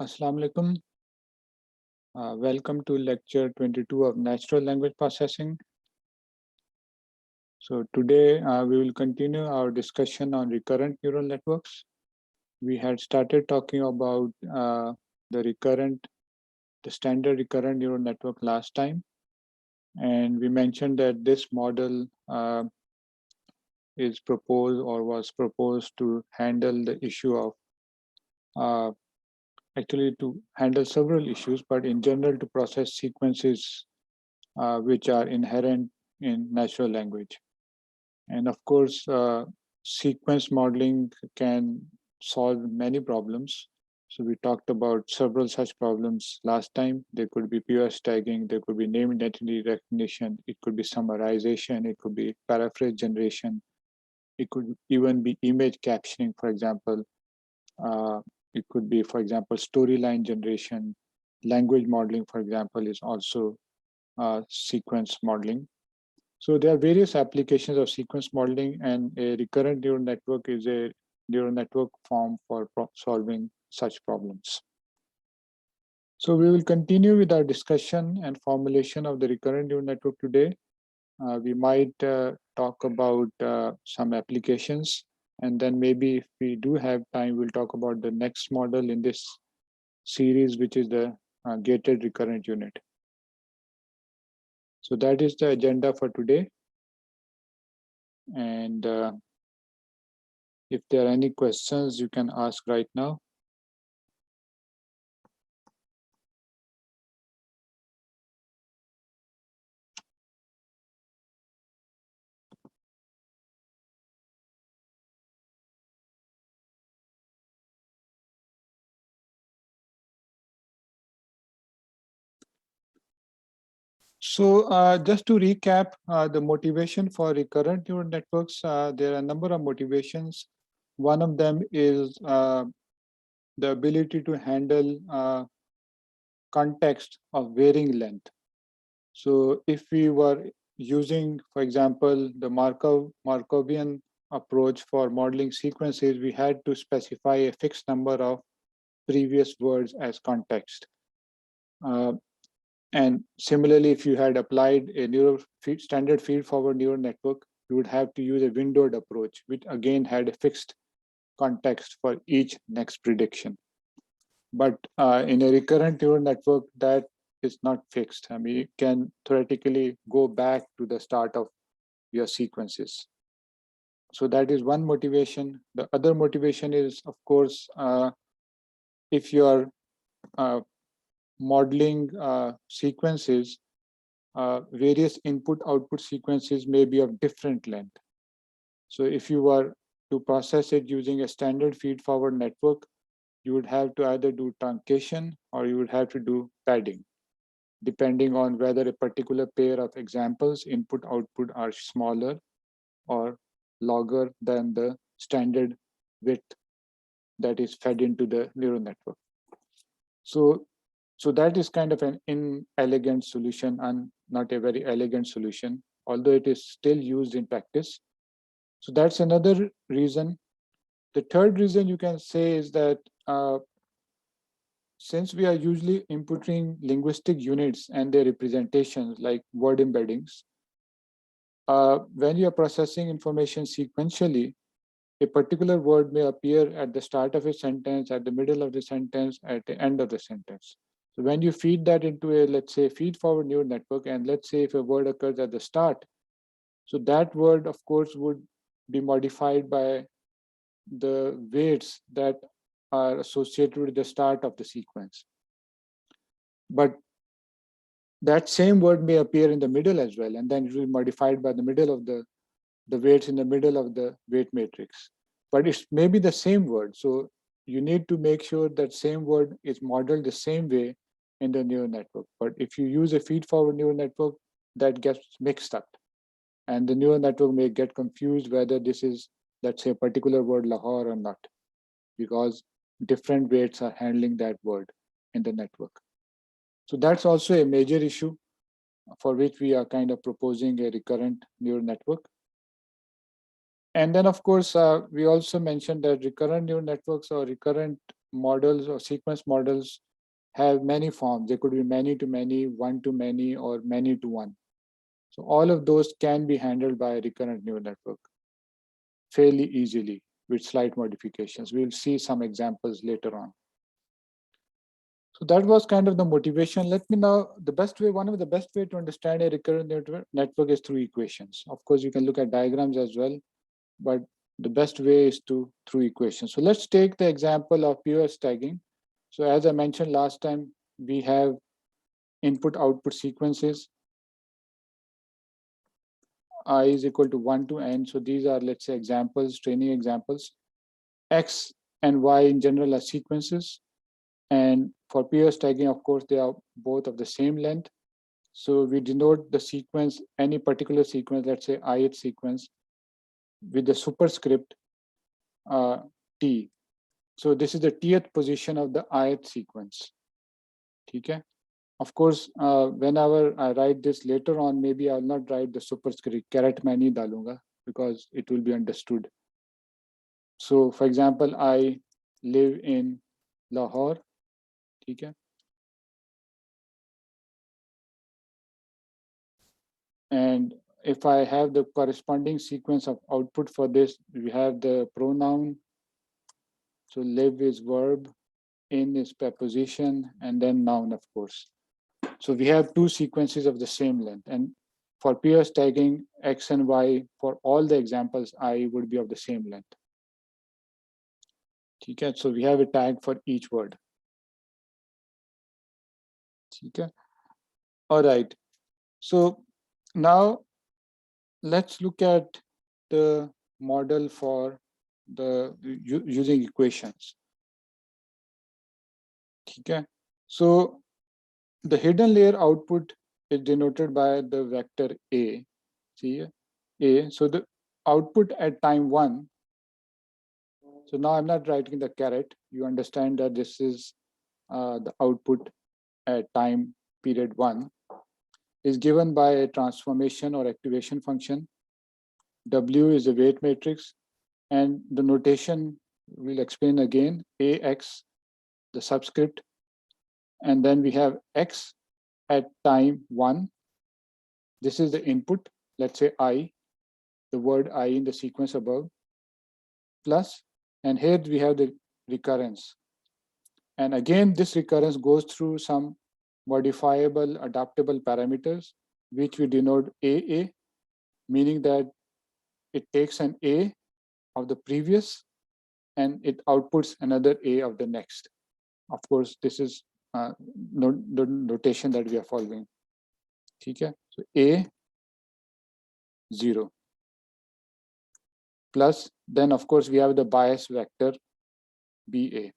Assalamu alaikum. Welcome to lecture 22 of natural language processing. So today we will continue our discussion on recurrent neural networks. We had started talking about the standard recurrent neural network last time. And we mentioned that this model is proposed or was proposed to handle the issue of uh, actually to handle several issues, but in general to process sequences which are inherent in natural language. And of course, sequence modeling can solve many problems. So we talked about several such problems last time. There could be POS tagging, there could be name identity recognition, it could be summarization, it could be paraphrase generation, it could even be image captioning, for example. Uh, it could be, for example, storyline generation. Language modeling, for example, is also sequence modeling. So there are various applications of sequence modeling, and a recurrent neural network is a neural network form for solving such problems. So we will continue with our discussion and formulation of the recurrent neural network today. We might talk about some applications, and then maybe if we do have time, we'll talk about the next model in this series, which is the gated recurrent unit. So that is the agenda for today. And if there are any questions, you can ask right now. So just to recap, the motivation for recurrent neural networks, there are a number of motivations. One of them is the ability to handle context of varying length. So if we were using, for example, the Markovian approach for modeling sequences, we had to specify a fixed number of previous words as context. And similarly, if you had applied a standard feed-forward neural network, you would have to use a windowed approach, which again had a fixed context for each next prediction. But in a recurrent neural network, that is not fixed. I mean, you can theoretically go back to the start of your sequences. So that is one motivation. The other motivation is, of course, if you are modeling sequences, various input-output sequences may be of different length. So if you were to process it using a standard feed-forward network, you would have to either do truncation or you would have to do padding, depending on whether a particular pair of examples, input-output, are smaller or longer than the standard width that is fed into the neural network. So that is kind of an inelegant solution and not a very elegant solution, although it is still used in practice. So that's another reason. The third reason you can say is that since we are usually inputting linguistic units and their representations like word embeddings, when you are processing information sequentially, a particular word may appear at the start of a sentence, at the middle of the sentence, at the end of the sentence. So when you feed that into a, let's say, feed-forward neural network, and let's say if a word occurs at the start, so that word, of course, would be modified by the weights that are associated with the start of the sequence. But that same word may appear in the middle as well, and then it will be modified by the middle of the weights in the middle of the weight matrix. But it's maybe the same word. So you need to make sure that same word is modeled the same way in the neural network. But if you use a feed-forward neural network, that gets mixed up. And the neural network may get confused whether this is, let's say, a particular word Lahore or not, because different weights are handling that word in the network. So that's also a major issue for which we are kind of proposing a recurrent neural network. And then, of course, we also mentioned that recurrent neural networks or recurrent models or sequence models have many forms. They could be many to many, one to many, or many to one. So all of those can be handled by a recurrent neural network fairly easily with slight modifications. We'll see some examples later on. So that was kind of the motivation. Let me now, one of the best way to understand a recurrent network is through equations. Of course, you can look at diagrams as well, but the best way is through equations. So let's take the example of POS tagging. So as I mentioned last time, we have input-output sequences. I is equal to 1 to n. So these are, let's say, examples, training examples. X and Y in general are sequences. And for POS tagging, of course, they are both of the same length. So we denote the sequence, any particular sequence, let's say ith sequence, with the superscript t. So this is the tth position of the ith sequence. Okay. Of course, whenever I write this later on, maybe I'll not write the superscript caret मैं नहीं डालूंगा because it will be understood. So for example, I live in Lahore. Okay. And if I have the corresponding sequence of output for this, we have the pronoun. So live is verb, in is preposition, and then noun, of course. So we have two sequences of the same length. And for POS tagging, X and Y, for all the examples, I would be of the same length. Okay, so we have a tag for each word. Okay. All right. So now let's look at the model for the using equations. Okay. So the hidden layer output is denoted by the vector A. See A. So the output at time 1. So now I'm not writing the caret. You understand that this is the output at time period 1 is given by a transformation or activation function. W is a weight matrix, and the notation we'll explain again. AX, the subscript, and then we have X at time 1. This is the input, let's say I, the word I in the sequence above, plus, and here we have the recurrence. And again, this recurrence goes through some modifiable, adaptable parameters, which we denote AA, meaning that it takes an A of the previous and it outputs another A of the next. Of course, this is the notation that we are following. Okay? So A, 0. Plus, then of course, we have the bias vector BA.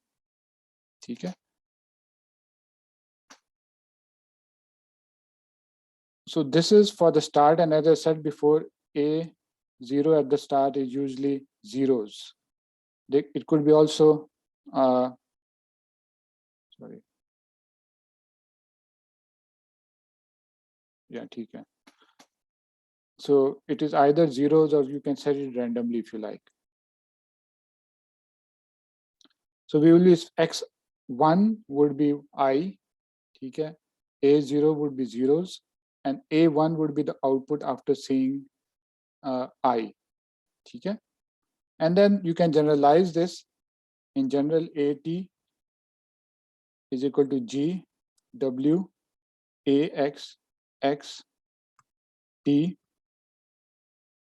Okay? So this is for the start, and as I said before, A0 at the start is usually zeros. It could be also, sorry. Yeah, okay. So it is either zeros or you can set it randomly if you like. So we will use X1 would be I, okay? A0 would be zeros, and A1 would be the output after seeing I, okay? And then you can generalize this. In general, AT is equal to G, W, AX, X, T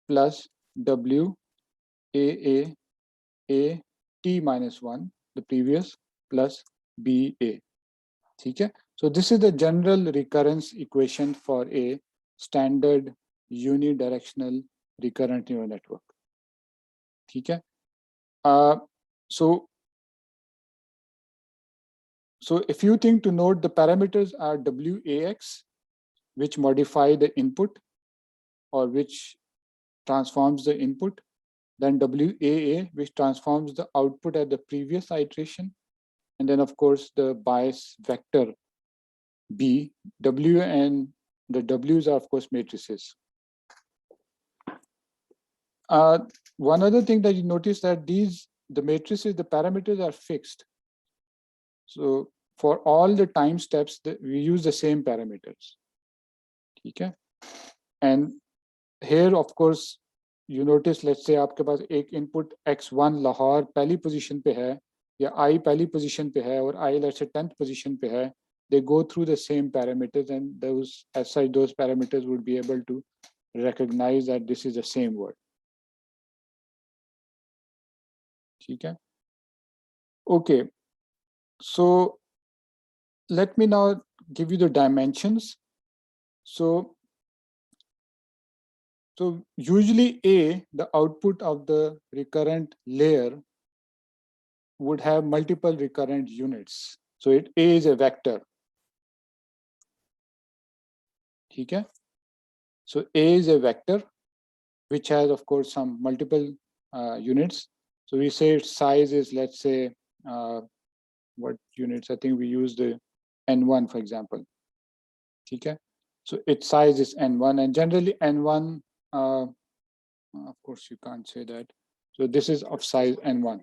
plus W, AA, A, T minus 1, the previous, plus BA. Okay? So this is the general recurrence equation for a standard unidirectional recurrent neural network. Okay? So a few things to note: the parameters are WAX, which modify the input or which transforms the input, then WAA, which transforms the output at the previous iteration, and then of course the bias vector B. W and the W's are of course matrices. One other thing that you notice that the matrices, the parameters are fixed. So for all the time steps, we use the same parameters. Okay. And here, of course, you notice, let's say आपके पास एक input x1 Lahore पहली position पे है, या I पहली position पे है, और I let's say 10th position पे है. They go through the same parameters, and those, as such, those parameters would be able to recognize that this is the same word. ठीक है? Okay. So let me now give you the dimensions. So usually A, the output of the recurrent layer, would have multiple recurrent units. So A is a vector. Okay? So A is a vector which has, of course, some multiple units. So we say its size is, let's say, what units? I think we use the N1, for example. Okay? So its size is N1, and generally N1, of course, you can't say that. So this is of size N1.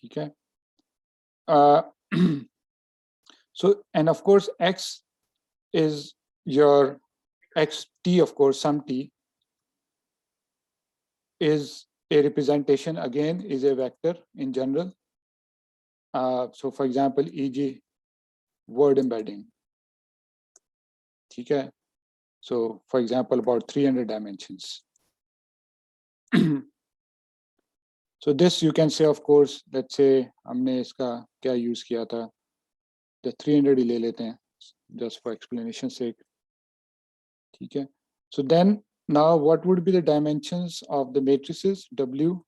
Okay? So, and of course, X is your xt, of course, some t is a representation, again, is a vector in general. So for example, e.g. word embedding. Okay? So for example, about 300 dimensions. So this you can say, of course, let's say हमने इसका क्या use किया था, the 300 ही ले लेते हैं, just for explanation sake. Okay? So then now what would be the dimensions of the matrices W,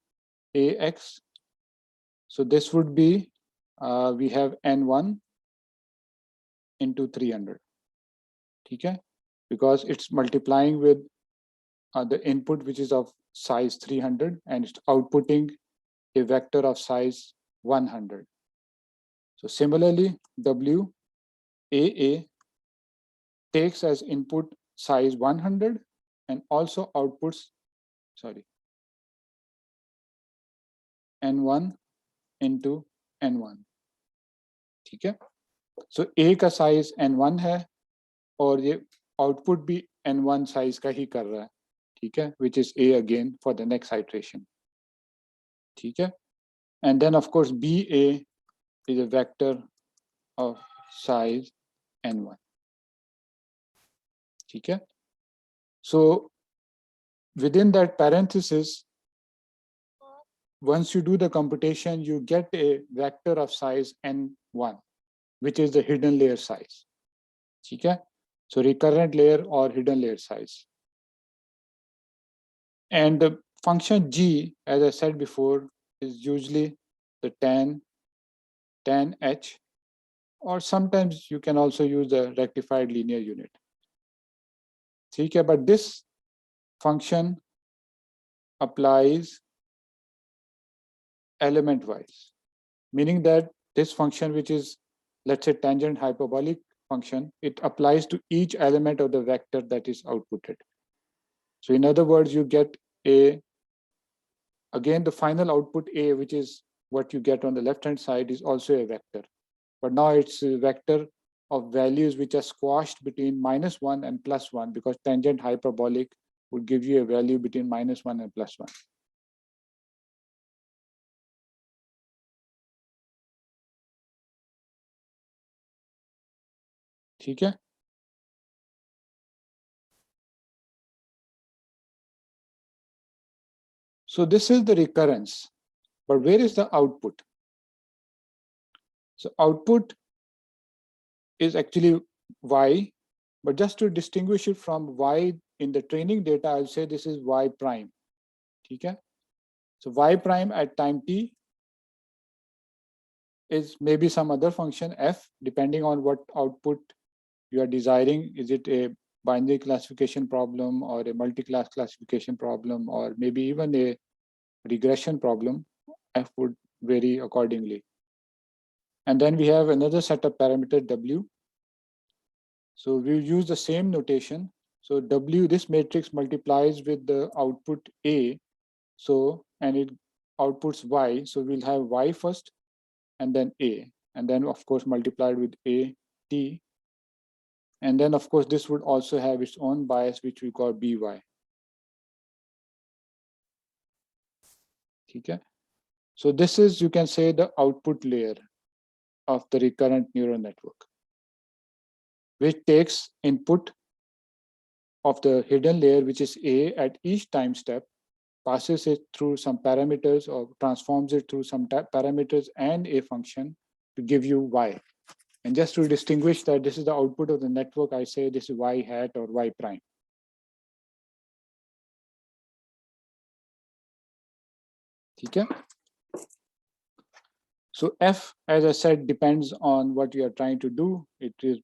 A, X? So this would be, we have N1 into 300. Okay? Because it's multiplying with the input, which is of size 300, and it's outputting a vector of size 100. So similarly, WAA takes as input size 100 and also outputs, sorry, N1 into N1. ठीक है? So A का size N1 है, और ये output भी N1 size का ही कर रहा है. ठीक है? Which is A again for the next iteration. ठीक है? And then of course BA is a vector of size N1. Okay? So within that parenthesis, once you do the computation, you get a vector of size N1, which is the hidden layer size. Okay? So recurrent layer or hidden layer size. And the function G, as I said before, is usually the tan H, or sometimes you can also use the rectified linear unit. Okay? But this function applies element wise, meaning that this function, which is, let's say, tangent hyperbolic function, it applies to each element of the vector that is outputted. So in other words, you get again, the final output A, which is what you get on the left-hand side, is also a vector. But now it's a vector of values which are squashed between -1 and +1, because tangent hyperbolic would give you a value between -1 and +1. Okay? So this is the recurrence, but where is the output? So output is actually Y, but just to distinguish it from Y in the training data, I'll say this is Y prime. Okay? So Y prime at time t is maybe some other function F, depending on what output you are desiring. Is it a binary classification problem, or a multi-class classification problem, or maybe even a regression problem? F would vary accordingly. And then we have another set of parameters W. So we use the same notation. So W, this matrix multiplies with the output A. So, and it outputs y, so we'll have y first and then a, and then of course multiplied with a t, and then of course this would also have its own bias which we call by. Okay, so this is, you can say, the output layer of the recurrent neural network, which takes input of the hidden layer, which is a, at each time step, passes it through some parameters or transforms it through some parameters and a function to give you y. And just to distinguish that this is the output of the network, I say this is y hat or y prime. Okay? So f, as I said, depends on what you are trying to do. It is,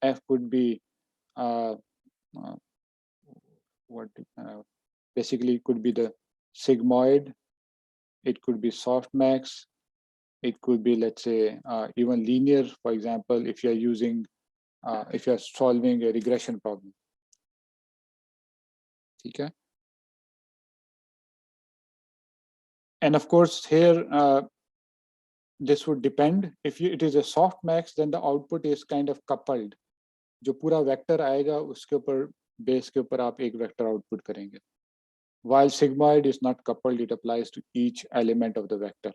f could be what basically it could be the sigmoid, it could be softmax, it could be, let's say, even linear, for example, if you're using, if you're solving a regression problem. Okay? And of course, here, this would depend. If it is a softmax, then the output is kind of coupled. जो पूरा vector आएगा उसके ऊपर, base के ऊपर आप एक vector output करेंगे. While sigmoid is not coupled, it applies to each element of the vector.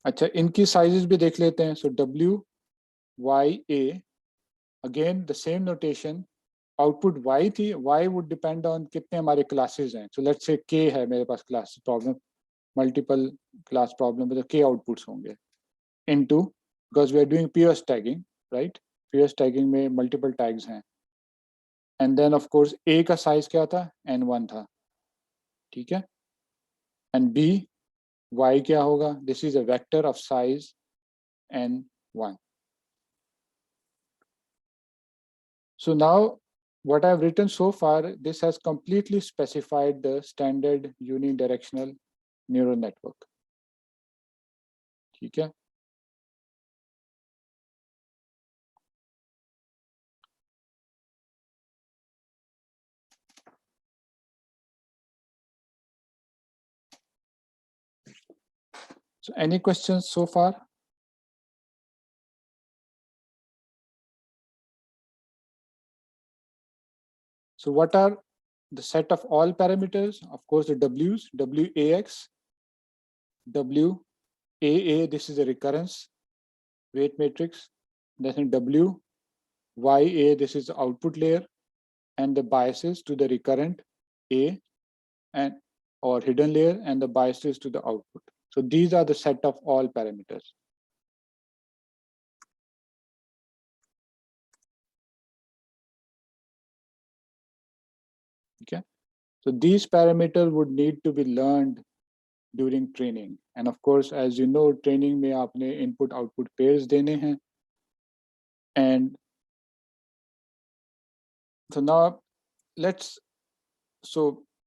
अच्छा, इनकी sizes भी देख लेते हैं. So w, y, a, again the same notation. Output y थी, y would depend on कितने हमारे classes हैं. So let's say k है मेरे पास class problem, multiple class problem, मतलब k outputs होंगे. Into, because we are doing Pierce tagging, right? Pierce tagging में multiple tags हैं. And then of course a का size क्या था? n1 था. ठीक है? And b, y क्या होगा? This is a vector of size n1. So now what I've written so far, this has completely specified the standard unidirectional neural network. ठीक है? So any questions so far? So what are the set of all parameters? Of course, the W's, WAX, WAA, this is a recurrence weight matrix. Then WYA, this is the output layer, and the biases to the recurrent A and or hidden layer, and the biases to the output. So these are the set of all parameters. Okay, so these parameters would need to be learned during training. And of course, as you know, training में आपने input output pairs देने हैं. And so now let's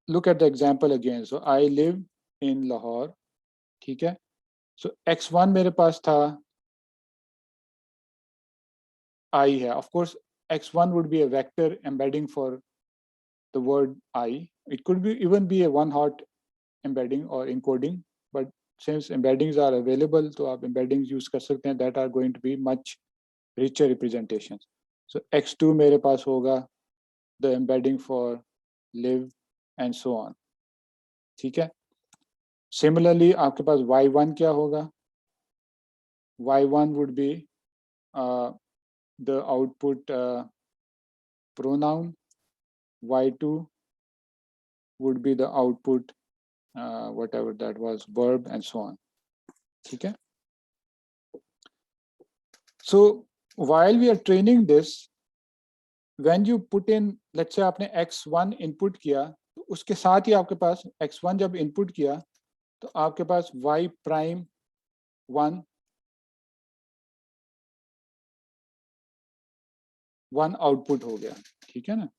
look at the example again. So I live in Lahore. ठीक है? So x1 मेरे पास था I है. Of course, x1 would be a vector embedding for the word I. It could be even be a one-hot embedding or encoding, but since embeddings are available, तो आप embeddings use कर सकते हैं that are going to be much richer representations. So x2 मेरे पास होगा the embedding for live and so on. ठीक है? Similarly, आपके पास y1 क्या होगा? y1 would be the output pronoun. y2 would be the output whatever that was, verb, and so on. Okay. So while we are training this, when you put in, let's say आपने x1 input किया, तो उसके साथ ही आपके पास x1 जब input किया, तो आपके पास y prime 1 output हो गया. ठीक है ना?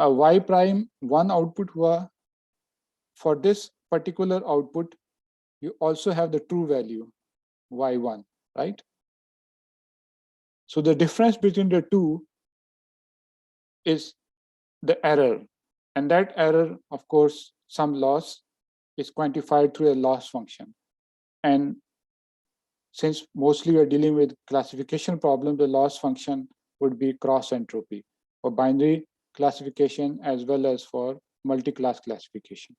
Y prime 1 output हुआ. For this particular output, you also have the true value y1, right? So the difference between the two is the error, and that error, of course, some loss is quantified through a loss function. And since mostly we're dealing with classification problem, the loss function would be cross entropy for binary classification as well as for multi-class classification.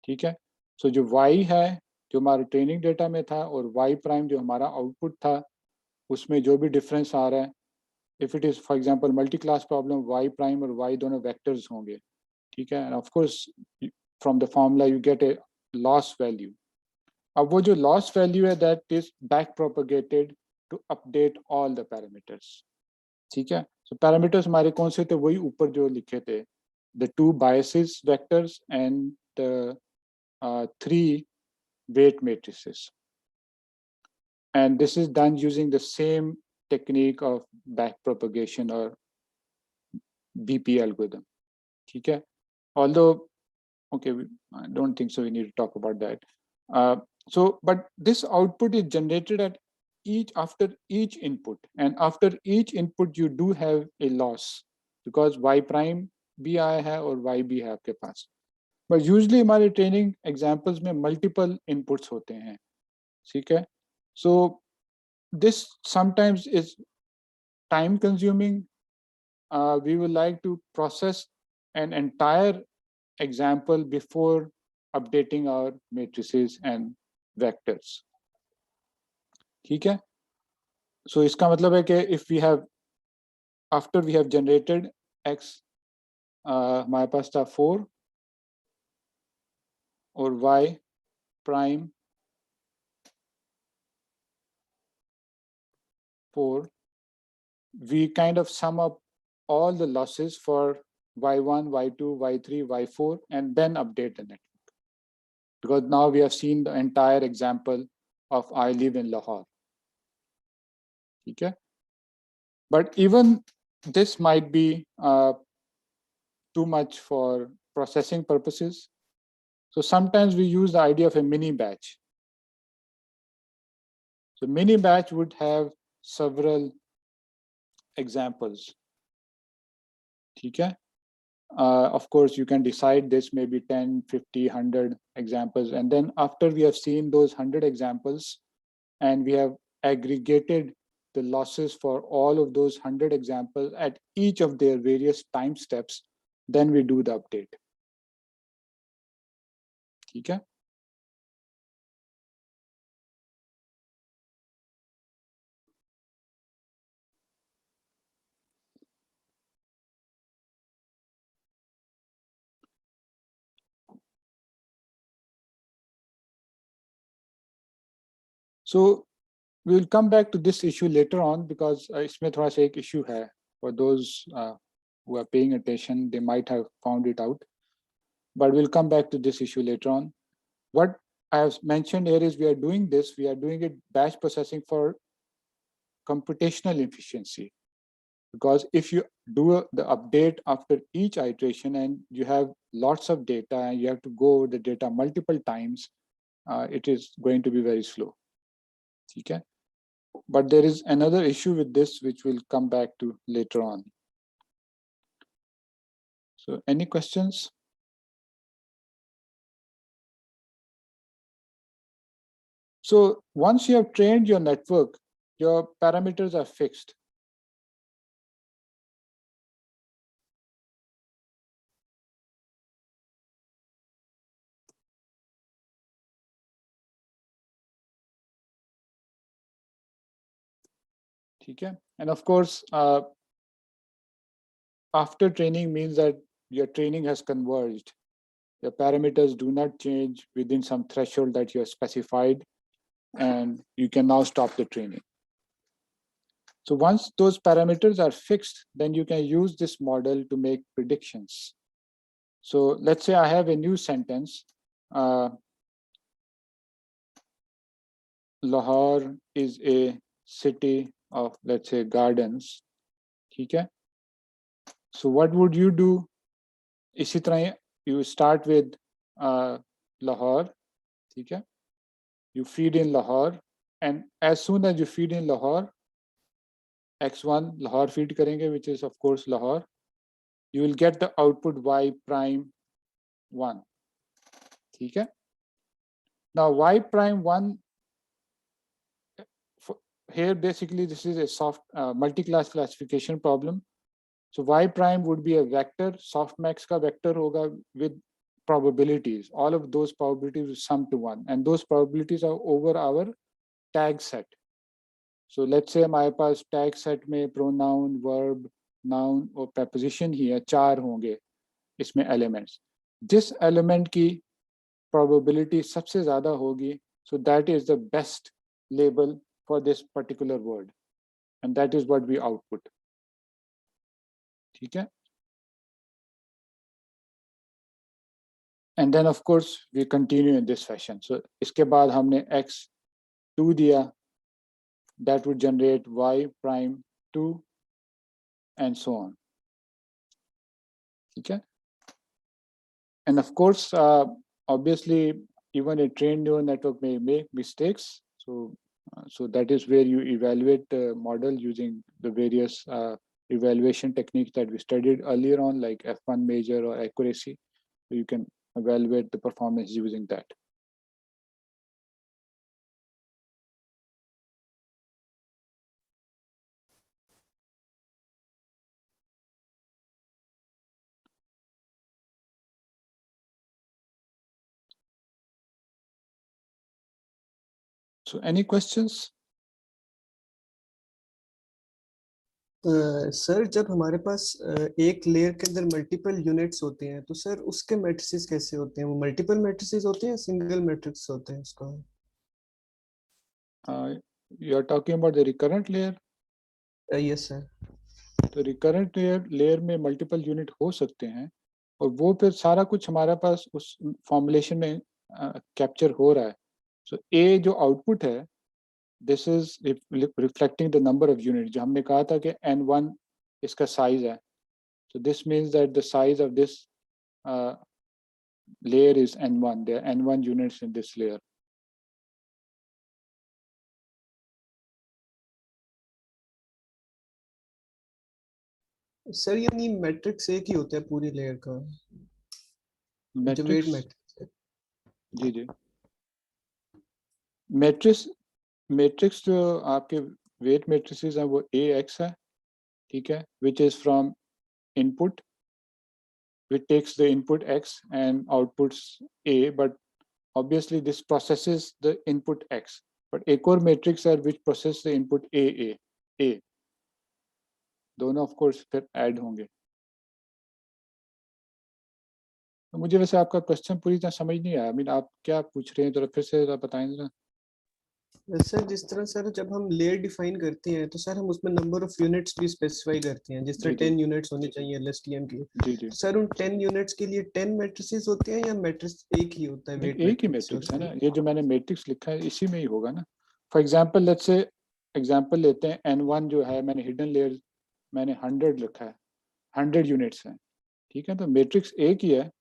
ठीक है? So जो y है जो हमारे training data में था और y prime जो हमारा आउटपुट था उसमें जो भी डिफरेंस आ रहा है, if it is for example multi class problem y prime और y दोनों वेक्टर्स होंगे, ठीक है, and of course from the formula you get a loss value. अब वो जो लॉस वैल्यू है that is back propagated to update all the parameters. ठीक है, सो पैरामीटर्स हमारे कौन से थे, वही ऊपर जो लिखे थे, the two biases vectors and the three weight matrices. And this is done using the same technique of backpropagation or BP algorithm. ठीक है, although okay, I don't think so we need to talk about that. But this output is generated at after each input, and after each input you do have a loss because y prime भी आया है और y भी है आपके पास. But usually हमारे training examples में multiple inputs होते हैं. ठीक है, so this sometimes is time consuming. We would like to process an entire example before updating our matrices and vectors. ठीक है, so इसका मतलब है कि if we have after we have generated x, हमारे पास था 4 और y prime 4, we kind of sum up all the losses for y1, y2, y3, y4 and then update the network, because now we have seen the entire example of I live in Lahore. Okay, but even this might be too much for processing purposes, so sometimes we use the idea of a mini batch. So mini batch would have several examples. Okay, of course you can decide this maybe 10, 50, 100 examples, and then after we have seen those 100 examples and we have aggregated the losses for all of those 100 examples at each of their various time steps, then we do the update. Okay, so we will come back to this issue later on because इसमें थोड़ा सा एक issue है. For those who are paying attention, they might have found it out, but we'll come back to this issue later on. What I have mentioned here is we are doing it batch processing for computational efficiency, because if you do the update after each iteration and you have lots of data and you have to go over the data multiple times, it is going to be very slow. Okay, but there is another issue with this which we'll come back to later on. So any questions? So once you have trained your network, your parameters are fixed. Okay, and of course, after training means that your training has converged. Your parameters do not change within some threshold that you have specified, and you can now stop the training. So once those parameters are fixed, then you can use this model to make predictions. So let's say I have a new sentence. Lahore is a city of, let's say, gardens. Okay. So what would you do? इसी तरह you start with Lahore. Okay. You feed in Lahore, and as soon as you feed in Lahore, x1 Lahore feed करेंगे, which is of course Lahore. You will get the output y prime 1. ठीक है. Now y prime 1, here basically this is a soft multi-class classification problem. So y prime would be a vector, softmax का vector होगा with probabilities. All of those probabilities will sum to 1, and those probabilities are over our tag set. So let's say हमारे पास tag set में pronoun, verb, noun और preposition ही है, 4 होंगे इसमें elements. जिस element की probability सबसे ज़्यादा होगी, so that is the best label for this particular word, and that is what we output. ठीक है? And then of course we continue in this fashion. So इसके बाद हमने x2 दिया, that would generate y prime 2 and so on. ठीक है? And of course, obviously, even a trained neural network may make mistakes. So that is where you evaluate the model using the various evaluation techniques that we studied earlier on, like F1 measure or accuracy. So you can evaluate the performance using that. So any questions? Sir जब हमारे पास एक layer के अंदर multiple units होते हैं तो sir उसके matrices कैसे होते हैं? वो मल्टीपल मैट्रिसेस होते हैं या सिंगल मैट्रिक्स होते हैं उसका? You are talking about the recurrent layer? Yes sir. तो रिकरेंट लेयर में मल्टीपल यूनिट हो सकते हैं, और वो फिर सारा कुछ हमारे पास उस फॉर्मुलेशन में कैप्चर हो रहा है. सो ए जो आउटपुट है, this is reflecting the number of unit. जो हमने कहा था कि n1 इसका साइज है, so this means that the size of this layer is n1. There are n1 units in this layer. Sir यानी मैट्रिक्स एक ही होता है पूरी लेयर का, जो वेट मैट्रिक्स है? जी जी. मैट्रिक्स जो आपके वेट मैट्रिसेस हैं वो ax है, ठीक है, which is from input, which takes the input x and outputs a, but obviously this processes the input x. But एक और matrix है which process the input a. दोनों of course फिर add होंगे. तो मुझे वैसे आपका क्वेश्चन पूरी तरह समझ नहीं आया. I mean, आप क्या पूछ रहे हैं, जरा फिर से बताएं जरा. सर जिस तरह सर जब हम लेयर डिफाइन करते हैं तो सर हम उसमें नंबर ऑफ यूनिट्स भी स्पेसिफाई करते हैं, जिस तरह 10 यूनिट्स होने चाहिए एलएसटीएम के. तो सर उन 10 यूनिट्स के लिए 10 मैट्रिसेस होते हैं या मैट्रिक्स एक ही होता है? वेट एक ही मैट्रिक्स है ना. ये जो मैंने मैट्रिक्स लिखा है इसी में ही होगा ना. For example let's say example लेते हैं, n1 जो है मैंने हिडन लेयर मैंने 100 लिखा है, 100 यूनिट्स हैं, ठीक है. तो मैट्रिक्स एक ही है,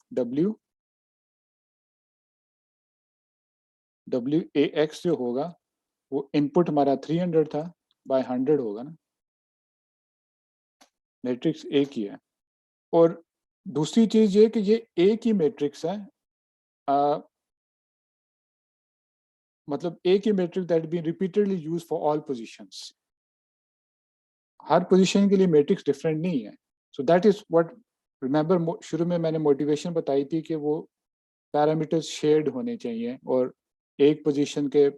WAX जो होगा वो इनपुट हमारा 300 था, बाय 100 होगा ना. मैट्रिक्स एक ही है. और दूसरी चीज ये कि ये एक ही मैट्रिक्स है, मतलब एक ही matrix that be repeatedly use for all positions. हर पोजीशन के लिए मैट्रिक्स डिफरेंट नहीं है. So that is what, remember शुरू में मैंने मोटिवेशन बताई थी कि वो पैरामीटर्स शेयर्ड होने चाहिए, और एक पोजीशन के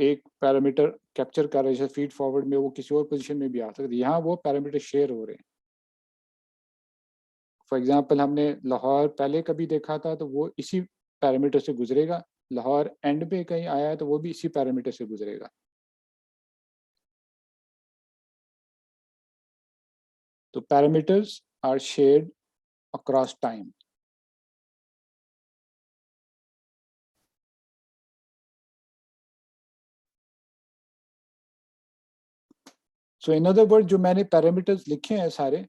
एक पैरामीटर कैप्चर कर रहे हैं फीड फॉरवर्ड में, वो किसी और पोजीशन में भी आ सकते हैं. यहाँ वो पैरामीटर शेयर हो रहे हैं. फॉर एग्जांपल हमने लाहौर पहले कभी देखा था तो वो इसी पैरामीटर से गुजरेगा, लाहौर एंड पे कहीं आया है तो वो भी इसी पैरामीटर से गुजरेगा. तो parameters are shared across time. So in other word जो मैंने पैरामीटर्स लिखे हैं सारे,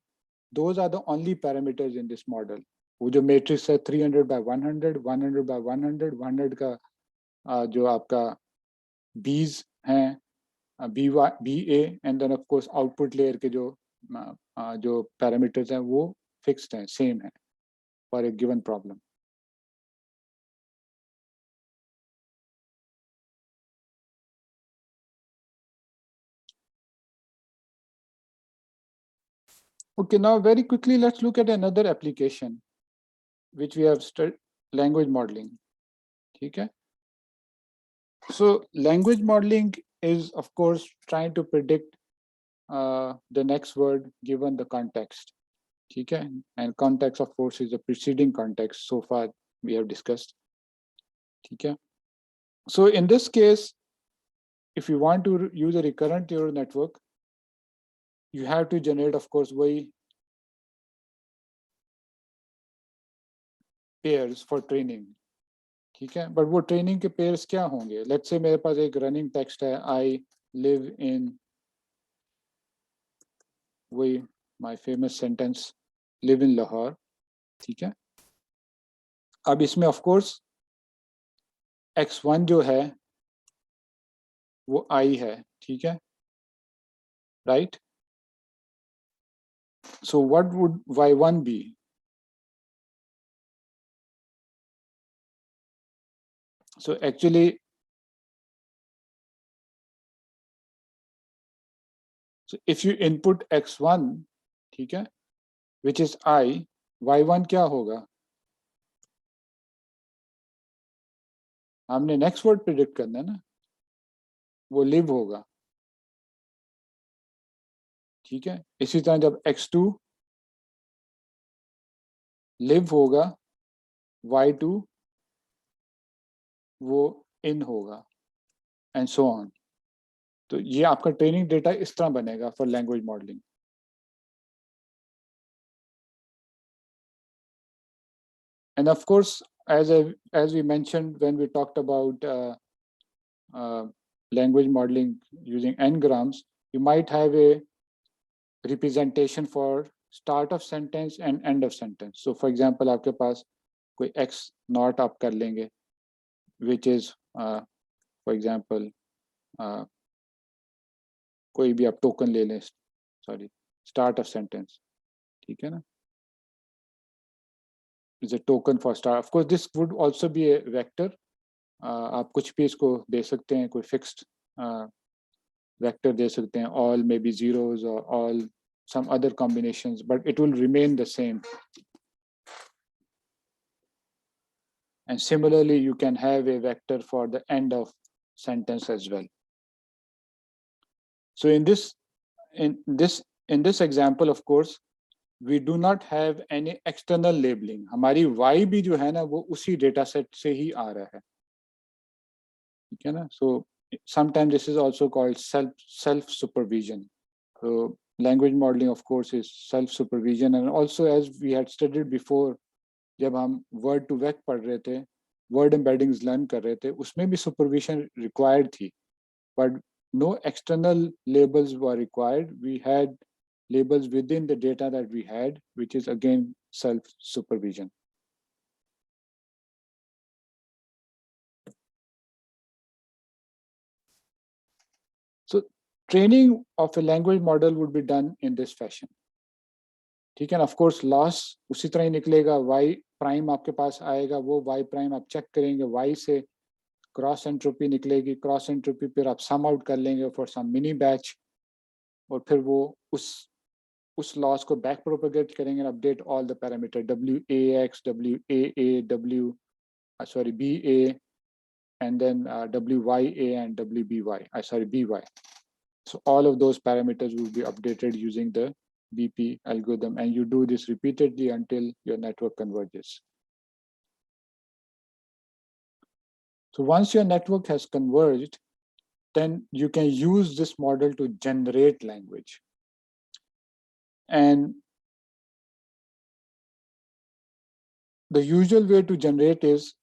those are the only parameters in this model. वो जो मैट्रिक्स है 300 by 100, 100 by 100, 100 का जो आपका बीज हैं, B A, and then of course output layer के जो पैरामीटर्स हैं वो फिक्स्ड हैं, सेम है for a given problem. Okay, now very quickly, let's look at another application which we have studied, language modeling. Okay. So language modeling is, of course, trying to predict the next word given the context. Okay. And context, of course, is the preceding context so far we have discussed. Okay. So in this case, if you want to use a recurrent neural network, you have to generate, of course, वही pairs for training. ठीक है, but वो training के pairs क्या होंगे? Let's say मेरे पास एक running text है, I live in, वही my famous sentence, live in Lahore. ठीक है, अब इसमें of course x1 जो है वो I है. ठीक है, right? So what would y1 be? So actually, so if you input x1, ठीक है, which is I, y1 क्या होगा? हमने next word predict करना है ना, वो live होगा. ठीक है, इसी तरह जब x2 live होगा, y2 वो in होगा, and so on. तो ये आपका ट्रेनिंग डेटा इस तरह बनेगा for language modeling. And of course, as we mentioned when we talked about language modeling using n-grams, you might have a representation for start of sentence and end of sentence. So for example, आपके पास कोई x not आप कर लेंगे, which is for example कोई भी आप token ले लें, sorry, start of sentence, ठीक है ना, is a token for start. Of course, this would also be a vector. आप कुछ भी इसको दे सकते हैं, कोई fixed vector दे सकते हैं, all maybe zeros or all some other combinations, but it will remain the same. And similarly, you can have a vector for the end of sentence as well. So in this example, of course, we do not have any external labeling. हमारी y भी जो है ना वो उसी data set से ही आ रहा है. ठीक है ना? So sometimes this is also called self supervision. So language modeling, of course, is self supervision, and also as we had studied before, जब हम word to vec पढ़ रहे थे, word embeddings learn कर रहे थे, उसमें भी supervision required थी, but no external labels were required. We had labels within the data that we had, which is again self supervision. So training of a language model would be done in this fashion. ठीक है ना, of course loss उसी तरह ही निकलेगा, y prime आपके पास आएगा, वो y prime आप चेक करेंगे, y से क्रॉस एंट्रोपी निकलेगी, क्रॉस एंट्रोपी फिर आप सम आउट कर लेंगे फॉर सम मिनी बैच, और फिर वो उस लॉस को बैक प्रोपेगेट करेंगे, update all the parameter WAX, WAA, BA, and then WYA and BY. So all of those parameters will be updated using the BP algorithm, and you do this repeatedly until your network converges. So once your network has converged, then you can use this model to generate language. And the usual way to generate is,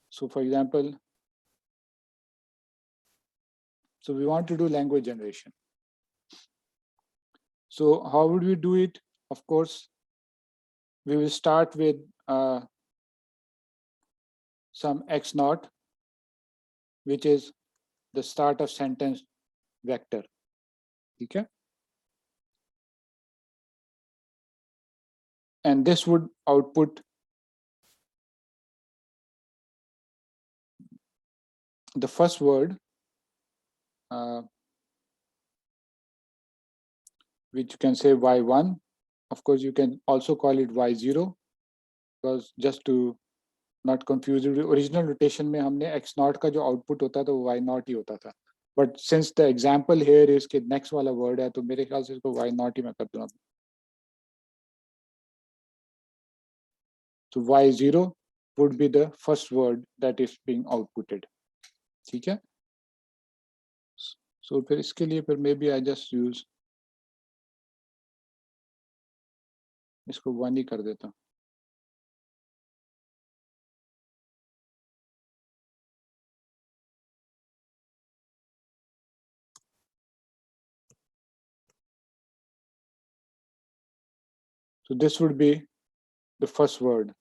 so for example, so we want to do language generation. So how would we do it? Of course, we will start with some x naught, which is the start of sentence vector. Okay? And this would output the first word which you can say y1. Of course, you can also call it y0, because just to not confuse it, original notation में हमने x naught का जो output होता था वो y naught ही होता था. But since the example here is कि next वाला word है, तो मेरे ख्याल से इसको y naught ही मैं कर दूँगा. So y0 would be the first word that is being outputted. ठीक है? So फिर इसके लिए फिर maybe I just use इसको 1 ही कर देता हूँ. So this would be the first word.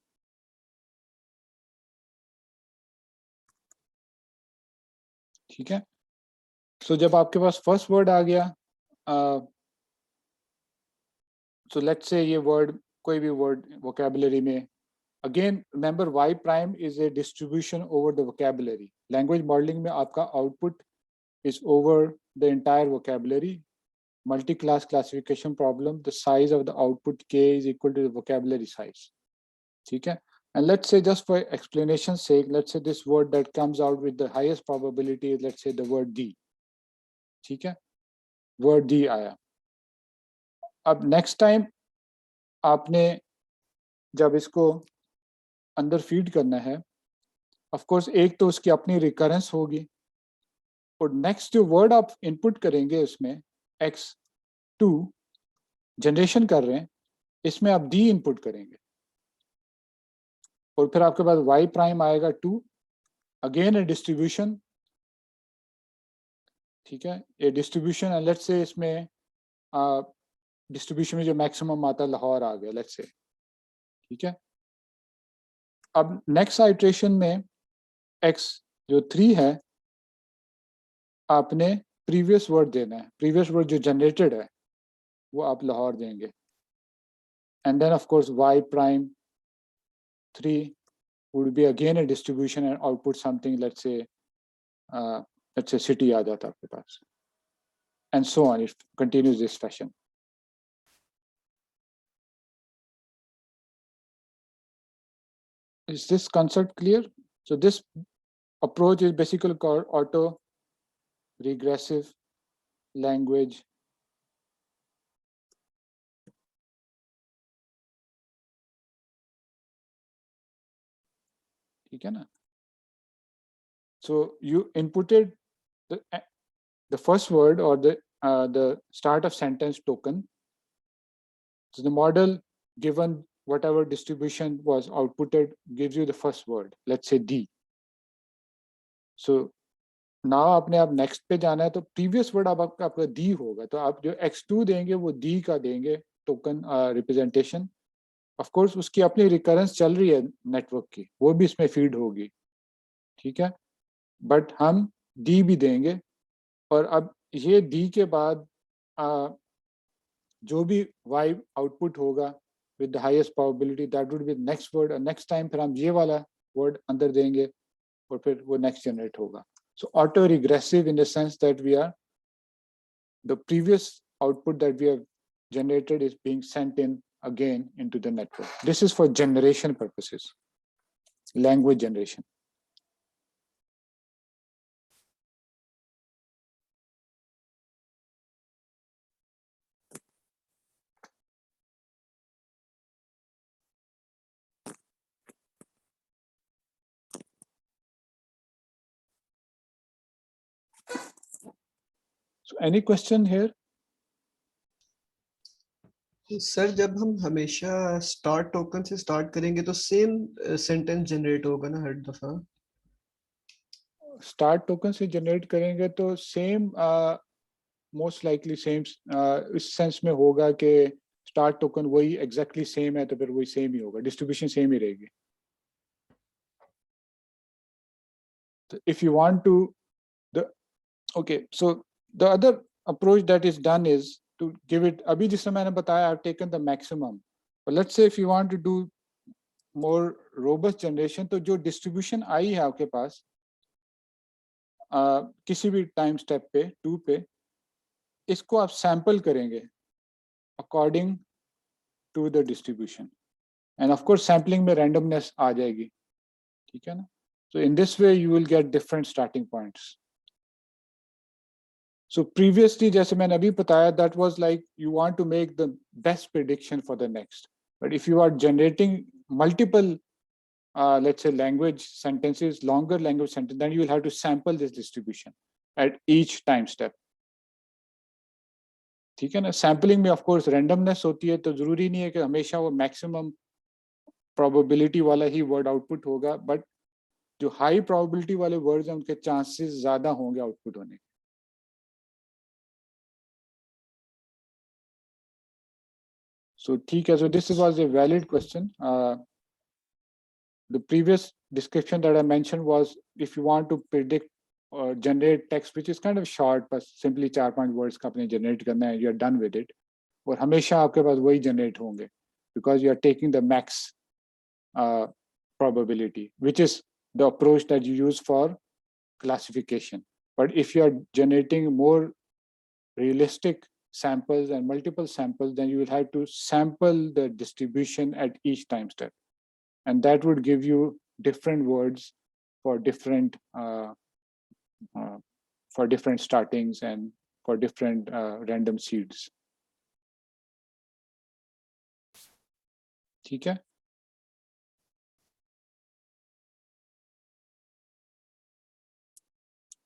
ठीक है? So जब आपके पास first word आ गया, so let's say ये word, कोई भी word vocabulary में, again remember y prime is a distribution over the vocabulary. Language modeling में आपका output is over the entire vocabulary. Multi-class classification problem, the size of the output k is equal to the vocabulary size. ठीक है? And let's say, just for explanation's sake, let's say this word that comes out with the highest probability is, let's say, the word D. ठीक है? Word D आया. अब next time आपने जब इसको अंदर फीड करना है, of course एक तो उसकी अपनी recurrence होगी, और next जो word आप input करेंगे उसमें x2 generation कर रहे हैं, इसमें आप D input करेंगे, और फिर आपके पास y prime आएगा 2, again a distribution. ठीक है? ये डिस्ट्रीब्यूशन है, लेट्स से इसमें डिस्ट्रीब्यूशन में जो मैक्सिमम आता है लाहौर आ गया, लेट्स से. ठीक है? अब नेक्स्ट आइट्रेशन में x जो 3 है, आपने प्रीवियस वर्ड देना है, प्रीवियस वर्ड जो जनरेटेड है वो आप लाहौर देंगे, and then of course y prime 3 would be again a distribution and output something, let's say city आ जाता आपके पास, and so on. It continues this fashion. Is this concept clear? So this approach is basically called auto regressive language ठीक है ना? So you inputted the first word or the start of sentence token. So the model, given whatever distribution was outputted, gives you the first word, let's say D. So now आपने आप next पे जाना है, तो previous word अब आपका D होगा, तो आप जो x2 देंगे वो D का देंगे token representation. Of course उसकी अपनी recurrence चल रही है network की, वो भी इसमें feed होगी. ठीक है? But हम D भी देंगे, और अब ये D के बाद जो भी y output होगा with the highest probability, that would be the next word, और next time फिर हम ये वाला word अंदर देंगे, और फिर वो next generate होगा. So auto regressive in the sense that the previous output that we have generated is being sent in again into the network. This is for generation purposes, language generation. So any question here? Sir जब हम हमेशा start token से start करेंगे तो same sentence generate होगा ना हर दफा? Start token से जनरेट करेंगे तो सेम, मोस्ट लाइकली सेम इस सेंस में होगा कि स्टार्ट टोकन वही एग्जैक्टली सेम है, तो फिर वही सेम ही होगा, डिस्ट्रीब्यूशन सेम ही रहेगी. So if you want to so the other approach that is done is to give it, अभी जिसमें मैंने बताया, I've taken the maximum, but let's say if you want to do more robust generation, तो जो distribution आई है आपके पास किसी भी टाइम स्टेप पे 2 पे, इसको आप सैंपल करेंगे according to the distribution. And of course, sampling में randomness आ जाएगी, ठीक है ना? So in this way, you will get different starting points. So previously, जैसे मैंने अभी बताया, that was like you want to make the best prediction for the next. But if you are generating multiple, let's say language sentences, longer language sentences, then you will have to sample this distribution at each time step. ठीक है ना? Sampling में of course randomness होती है, तो जरूरी नहीं है कि हमेशा वो maximum probability वाला ही word output होगा, but जो high probability वाले words हैं उनके chances ज़्यादा होंगे output होने के. So ठीक है, so this was a valid question. The previous description that I mentioned was if you want to predict or generate text which is kind of short, but simply 4-5 words का आपने generate करना है, you're done with it. और हमेशा आपके पास वही generate होंगे because you are taking the max probability, which is the approach that you use for classification. But if you are generating more realistic samples and multiple samples, then you will have to sample the distribution at each time step. And that would give you different words for different startings and for different random seeds. ठीक है?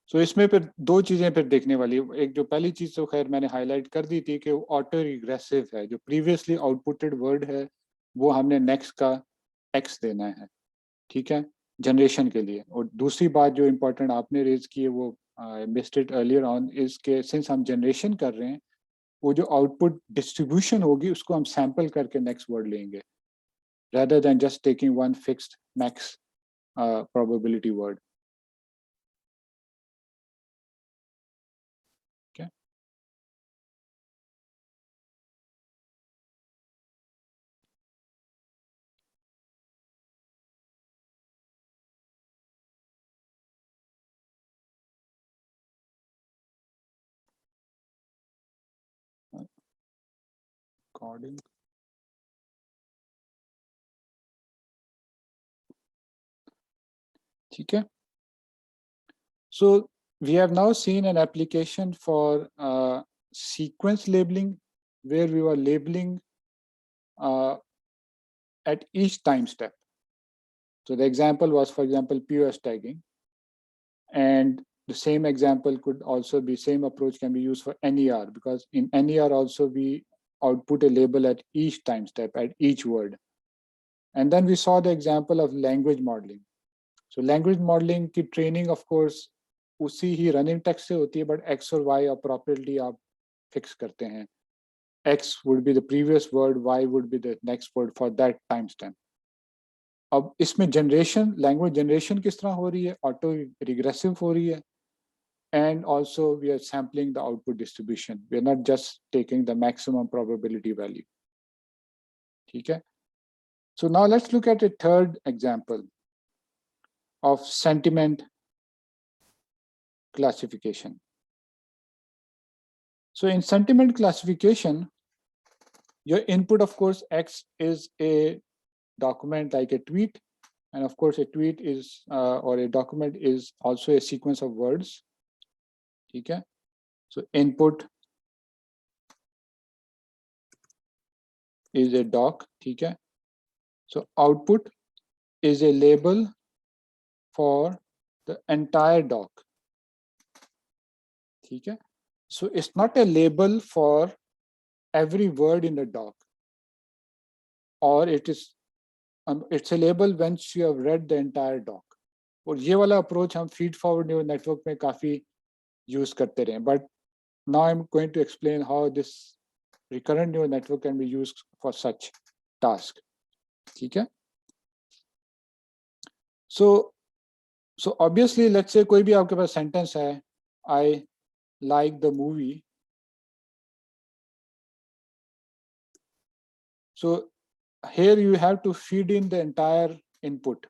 So इसमें फिर दो चीजें फिर देखने वाली है. एक जो पहली चीज तो खैर मैंने हाईलाइट कर दी थी कि वो ऑटो रिग्रेसिव है. जो प्रीवियसली आउटपुटेड वर्ड है वो हमने नेक्स्ट का x देना है, ठीक है, जनरेशन के लिए. और दूसरी बात जो इम्पोर्टेंट आपने रेज की है वो missed it earlier on is के सिंस हम जनरेशन कर रहे हैं, वो जो आउटपुट डिस्ट्रीब्यूशन होगी उसको हम सैंपल करके नेक्स्ट वर्ड लेंगे rather than just taking one fixed max probability word. Okay. According. Okay. So we have now seen an application for sequence labeling, where we were labeling at each time step. So the example was, for example, POS tagging. And the same example could also be, same approach can be used for NER, because in NER also we output a label at each time step, at each word. And then we saw the example of language modeling. So language modeling की training of course उसी ही running text से होती है, but X और Y appropriately आप fix करते हैं. X would be the previous word, Y would be the next word for that timestamp. अब इसमें generation, language generation किस तरह हो रही है? Auto regressive हो रही है. And also we are sampling the output distribution. We are not just taking the maximum probability value. ठीक है? So now let's look at a third example of sentiment classification. So in sentiment classification, your input, of course, X is a document like a tweet. And of course, a tweet is, or a document is also a sequence of words. Okay? So input is a doc. Okay? So output is a label for the entire doc. Okay? So it's not a label for every word in the doc, or it's a label once you have read the entire doc. और ये वाला approach हम feed forward neural network में काफी use करते रहे. But now I'm going to explain how this recurrent neural network can be used for such task. ठीक है? So obviously, let's say कोई भी आपके पास sentence है, I like the movie. So here you have to feed in the entire input.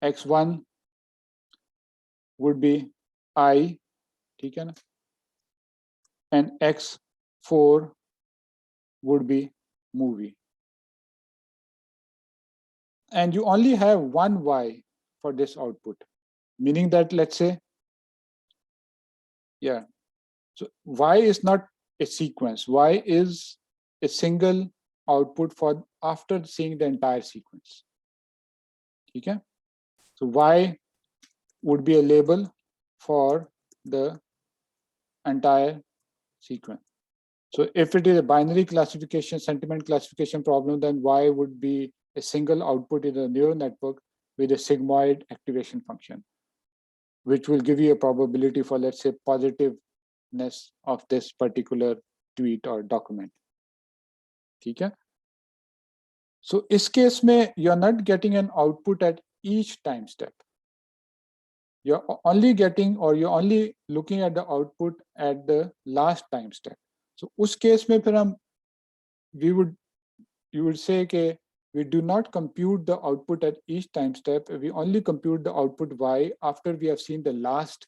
X1 would be I ठीक है ना, and X4 would be movie, and you only have one Y for this output, meaning that, let's say, yeah, so Y is not a sequence. Y is a single output for after seeing the entire sequence. Okay, so Y would be a label for the entire sequence. So if it is a binary classification, sentiment classification problem, then Y would be a single output in the neural network with a sigmoid activation function, which will give you a probability for, let's say, positiveness of this particular tweet or document. ठीक है? So इस case में you're not getting an output at each time step. You're only getting, or you're only looking at the output at the last time step. So उस case में फिर हम you would say कि we do not compute the output at each time step. We only compute the output Y after we have seen the last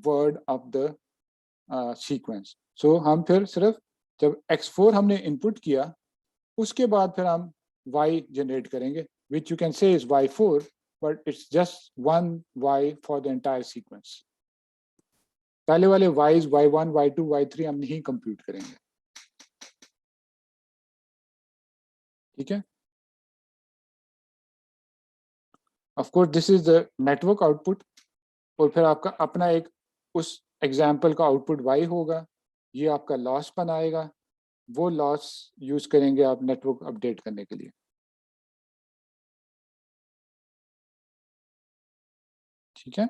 word of the sequence. So हम फिर सिर्फ जब X4 हमने input किया, उसके बाद फिर हम Y generate करेंगे, which you can say is Y4, but it's just one Y for the entire sequence. पहले वाले Y's Y1, Y2, Y3 हम नहीं compute करेंगे. ठीक है? Of course, this is the network output. और फिर आपका अपना एक उस एग्जाम्पल का आउटपुट Y होगा, ये आपका लॉस बनाएगा, वो लॉस यूज करेंगे आप नेटवर्क अपडेट करने के लिए. ठीक है?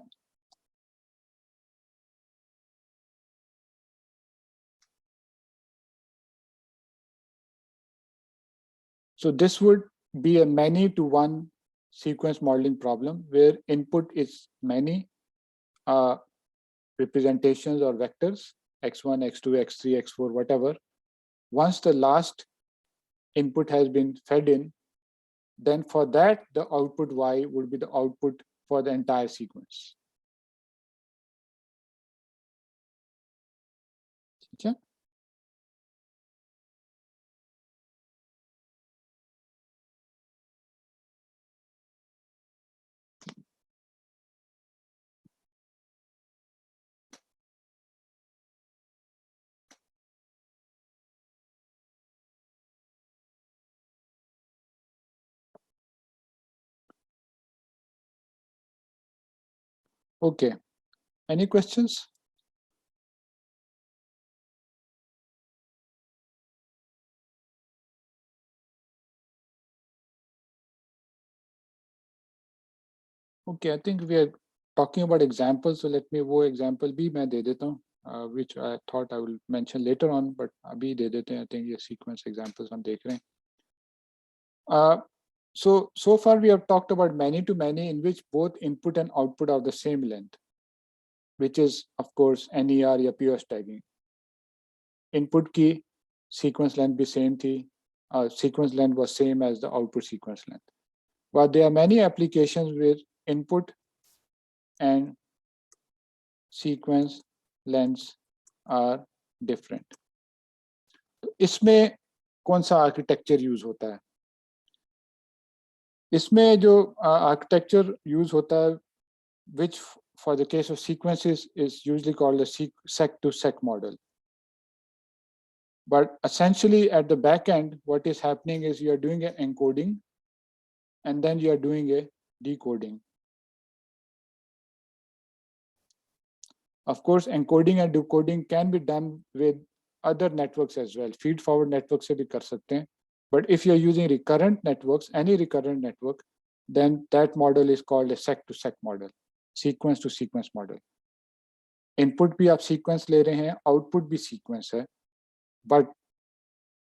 So this would be a many to one sequence modeling problem where input is many representations or vectors, x1, x2, x3, x4, whatever. Once the last input has been fed in, then for that, the output Y would be the output for the entire sequence. Okay? Okay. Any questions? Okay, I think we are talking about examples, so let me वो example भी मैं दे देता हूँ, which I thought I will mention later on, but अभी दे देते हैं. I think ये sequence examples हम देख रहे हैं. So far we have talked about many to many in which both input and output are the same length, which is of course NER या POS tagging. Input की sequence length भी same थी, sequence length was same as the output sequence length. But there are many applications where input and sequence lengths are different. इसमें कौन सा architecture use होता है? इसमें जो आर्किटेक्चर यूज होता है, which for the case of sequences is usually called a sec to sec model. But essentially at the back end, what is happening is you are doing an encoding and then you are doing a decoding. Of course, encoding and decoding can be done with other networks as well. Feed forward network से भी कर सकते हैं. But if you're using recurrent networks, any recurrent network, then that model is called a sec to sec model, sequence to sequence model. Input भी आप sequence ले रहे हैं, output भी sequence है. But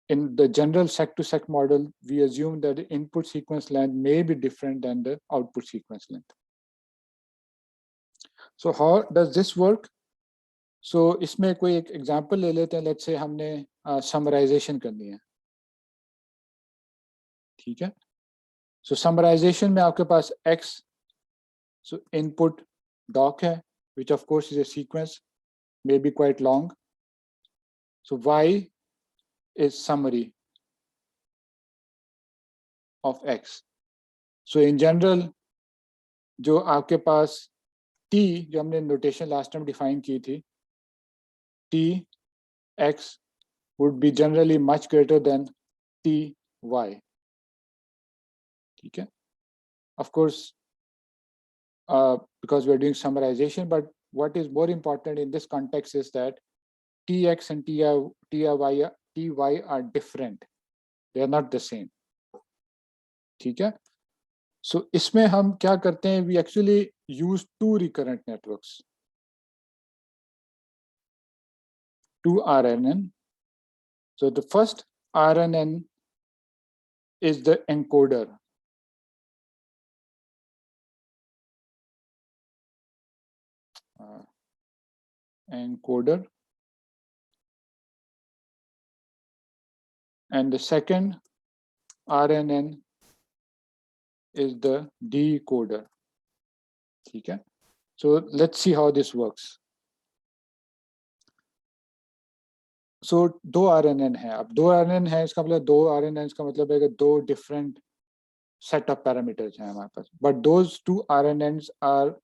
in the general sec to sec model, we assume that the input sequence length may be different than the output sequence length. So how does this work? So इसमें कोई एक example ले लेते हैं. Let's say हमने summarization करनी है. ठीक है? सो समराइजेशन में आपके पास x, सो इनपुट doc है, which of course is a sequence. may be quite long. So y is summary of x. So in general, जो आपके पास t जो हमने notation last time define की थी, t x would be generally much greater than t y. ठीक है? Of course, because we're doing summarization, but what is more important in this context is that tx and ty are different. They are not the same. ठीक है? So इसमें हम क्या करते हैं? We actually use two recurrent networks, two RNN. So the first RNN is the encoder. Encoder. And the second RNN is the decoder. ठीक है? So let's see how this works. So दो RNN है. अब दो RNN है, इसका मतलब दो RNN का मतलब है कि दो different set of parameters हैं हमारे पास. But those two RNNs are,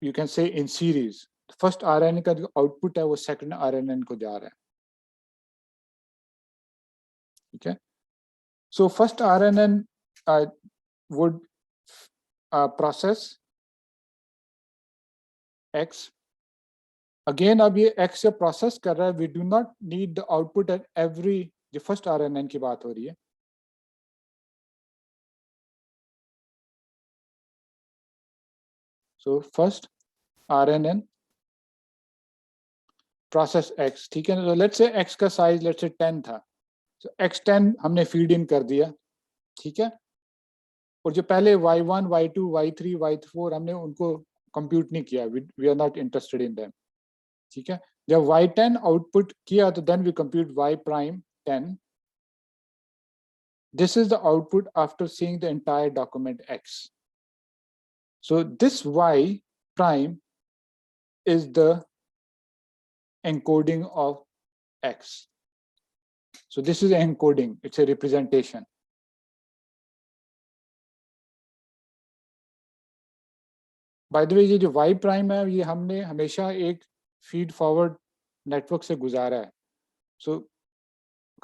you can say, in series. First RNN का जो output है वो second RNN को जा रहा है. ठीक है? So first RNN would process X. Again, अब ये X से process कर रहा है. We do not need the output at every, जो first RNN की बात हो रही है. So first RNN process X. ठीक है? So let's say X का size let's say 10 था. So X10 हमने feed in कर दिया. ठीक है? और जो पहले Y1, Y2, Y3, Y4 हमने उनको compute नहीं किया. We are not interested in them. ठीक है? जब Y10 output किया तो then we compute Y prime 10. This is the output after seeing the entire document X. So this Y prime is the encoding of X. So this is encoding, it's a representation. By the way, ये जो Y prime है ये हमने हमेशा एक feed forward network से गुजारा है. So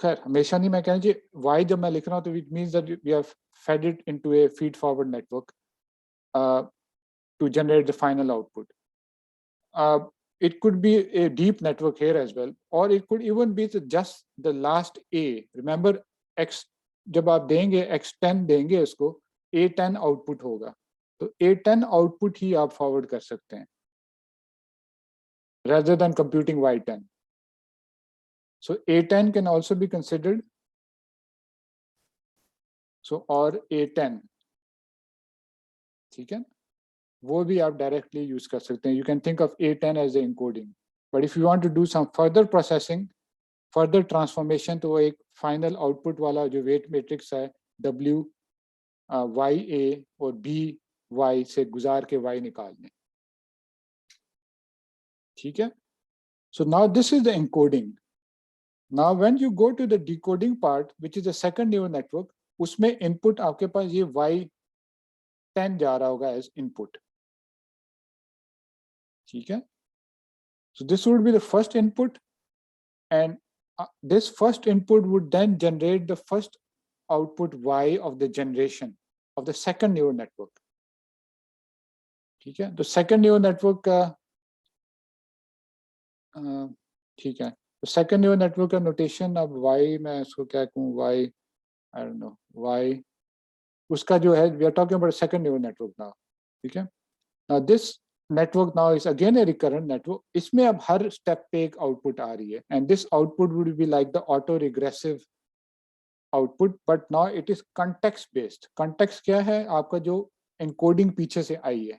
खैर हमेशा नहीं, मैं कहना चाहिए Y जब मैं लिख रहा हूँ तो it means that we have fed it into a feed forward network to generate the final output. It could be a deep network here as well, or it could even be just the last A. Remember, X जब आप देंगे X10 देंगे इसको, A10 output होगा, तो A10 output ही आप forward कर सकते हैं, rather than computing Y10. So A10 can also be considered. So or A10, ठीक है, वो भी आप directly use कर सकते हैं. You can think of A10 as the encoding. But if you want to do some further processing, further transformation, तो एक final output वाला जो weight matrix है W YA और B Y से गुजार के Y निकालने. ठीक है? So now this is the encoding. Now when you go to the decoding part, which is the second neural network, उसमें input आपके पास ये Y10 जा रहा होगा as input. ठीक है? So this would be the first input, and this first input would then generate the first output Y of the generation of the second neural network. ठीक है? तो second neural network का ठीक है, तो second neural network का notation अब Y मैं इसको क्या कहूँ, Y I don't know, Y उसका जो है we are talking about second neural network now. ठीक है? Now this network now is again a recurrent network. इसमें अब हर step पे एक output आ रही है, and this output would be like the auto regressive output, but now it is context based. Context क्या है? आपका जो encoding पीछे से आई है.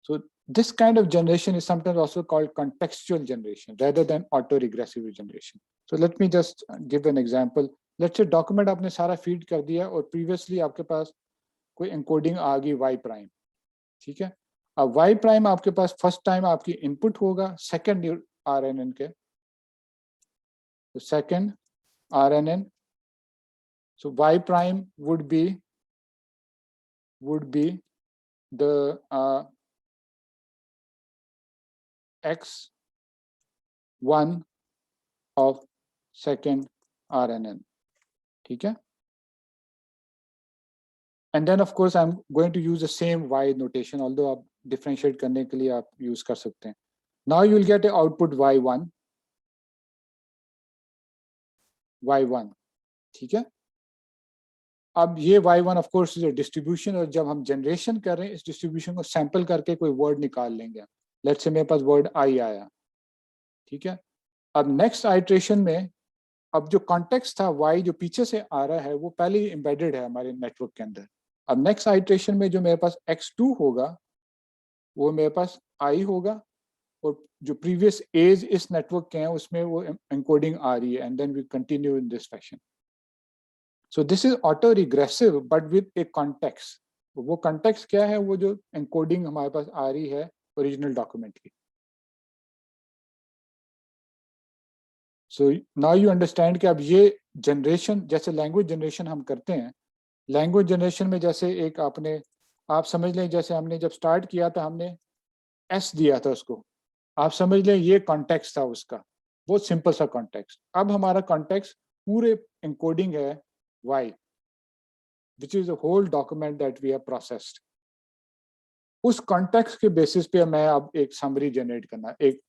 So this kind of generation is sometimes also called contextual generation rather than auto-regressive generation. So let me just give an example. Let's say document आपने सारा feed कर दिया और previously आपके पास कोई encoding आ गई Y prime. ठीक है? अब y प्राइम आपके पास फर्स्ट टाइम आपकी इनपुट होगा सेकंड RNN के, तो second RNN, so y prime would be the x1 of second RNN, ठीक है? And then of course I'm going to use the same y notation, although आप differentiate करने के लिए आप use कर सकते हैं. Now you will get a output y1, ठीक है? अब ये y1 of course is a distribution, और जब हम generation कर रहे हैं इस distribution को sample करके कोई word निकाल लेंगे. Let's say मेरे पास word I आया, ठीक है? अब next iteration में अब जो context था y जो पीछे से आ रहा है वो पहले ही embedded है हमारे network के अंदर. अब next iteration में जो मेरे पास x2 होगा वो मेरे पास I होगा, और जो previous A's इस network के हैं उसमें वो encoding आ रही है, and then we continue in this fashion. So this is auto-regressive but with a context. वो context क्या है? वो जो encoding हमारे पास आ रही है original document की. So now you understand कि अब ये generation, जैसे language generation हम करते हैं, language generation में जैसे एक आप समझ लें जैसे हमने जब start किया था हमने S दिया था उसको, आप समझ लें ये context था उसका, बहुत simple सा context. अब हमारा context पूरे encoding है Y, which is the whole document that we have processed. उस context के basis पे मैं अब एक summary generate करना, एक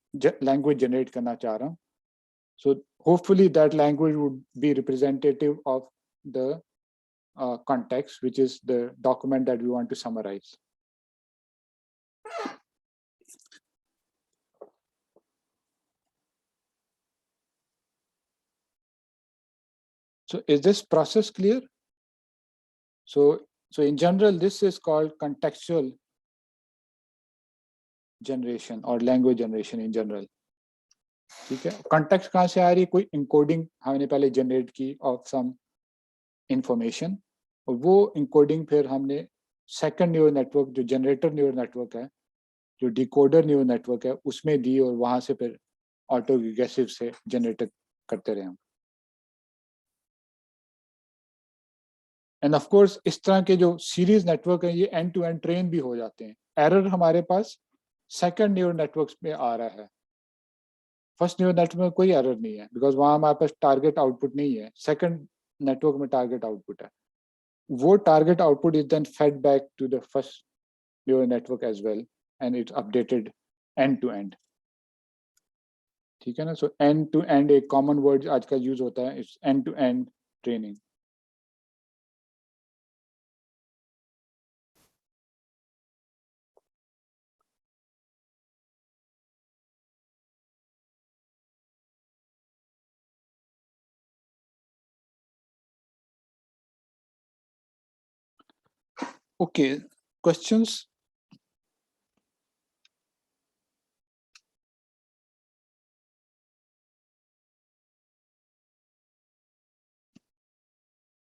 language generate करना चाह रहा हूँ. So hopefully that language would be representative of the context, which is the document that we want to summarize. So is this process clear? So in general, this is called contextual generation or language generation in general. ठीक है? Context कहाँ से आ रही है? कोई encoding हमने पहले generate की of some information, और वो encoding फिर हमने second neural network जो generator neural network है, जो decoder neural network है, उसमें दी, और वहाँ से फिर auto-regressive से generate करते रहे हम. And of course इस तरह के जो series network हैं ये end to end train भी हो जाते हैं. Error हमारे पास second neural networks में आ रहा है. फर्स्ट न्यूरल नेटवर्क में कोई एरर नहीं है, बिकॉज वहां हमारे पास टारगेट आउटपुट नहीं है. सेकंड नेटवर्क में टारगेट आउटपुट है. वो target output is then fed back to the first neural network as well, and it's updated end to end. ठीक है ना? सो एंड टू एंड एक कॉमन वर्ड आजकल यूज होता है, it's end to end training. Okay, questions?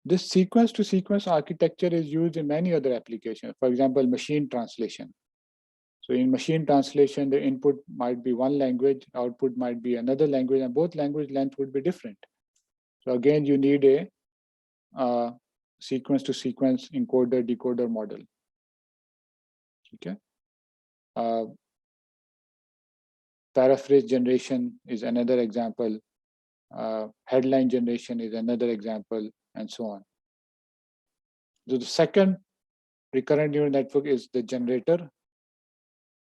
This sequence to sequence architecture is used in many other applications. For example, machine translation. So in machine translation, the input might be one language, output might be another language, and both language length would be different. So again, you need a sequence to sequence encoder decoder model. Okay. Paraphrase generation is another example. Headline generation is another example, and so on. So the second recurrent neural network is the generator.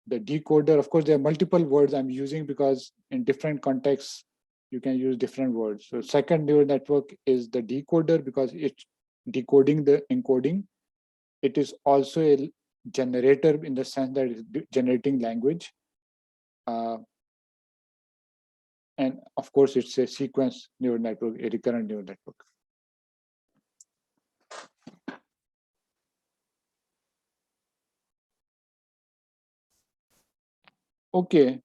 The decoder, of course, there are multiple words I'm using because in different contexts, you can use different words. So second neural network is the decoder because it's decoding the encoding. It is also a generator in the sense that it's generating language. And of course, it's a sequence neural network, a recurrent neural network. Okay.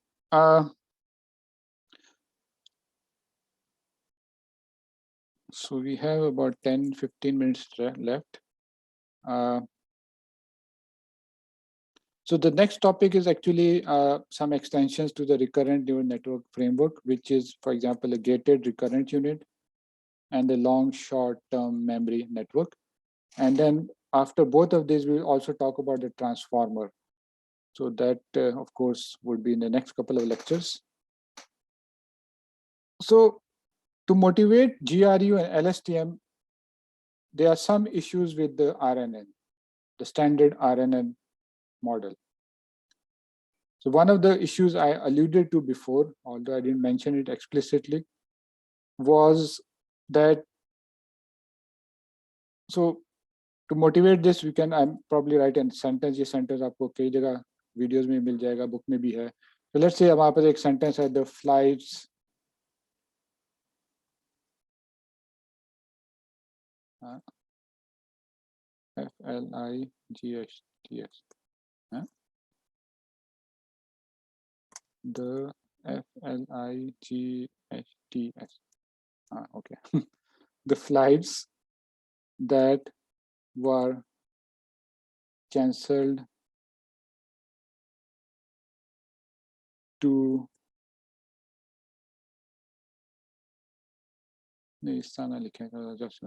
So we have about 10-15 minutes left. So the next topic is actually some extensions to the recurrent neural network framework, which is, for example, a gated recurrent unit and the long short-term memory network. And then after both of these, we'll also talk about the transformer. So that, of course, would be in the next couple of lectures. So to motivate GRU and LSTM, there are some issues with the RNN, the standard RNN model. So one of the issues I alluded to before, although I didn't mention it explicitly, was that, so to motivate this, we can probably write a sentence. ये sentence आपको कई जगह videos में मिल जाएगा, book में भी है. So let's say हमारे पास एक sentence है, the flights FLIGHTS, the FLIGHTS, okay. The flights that were cancelled to just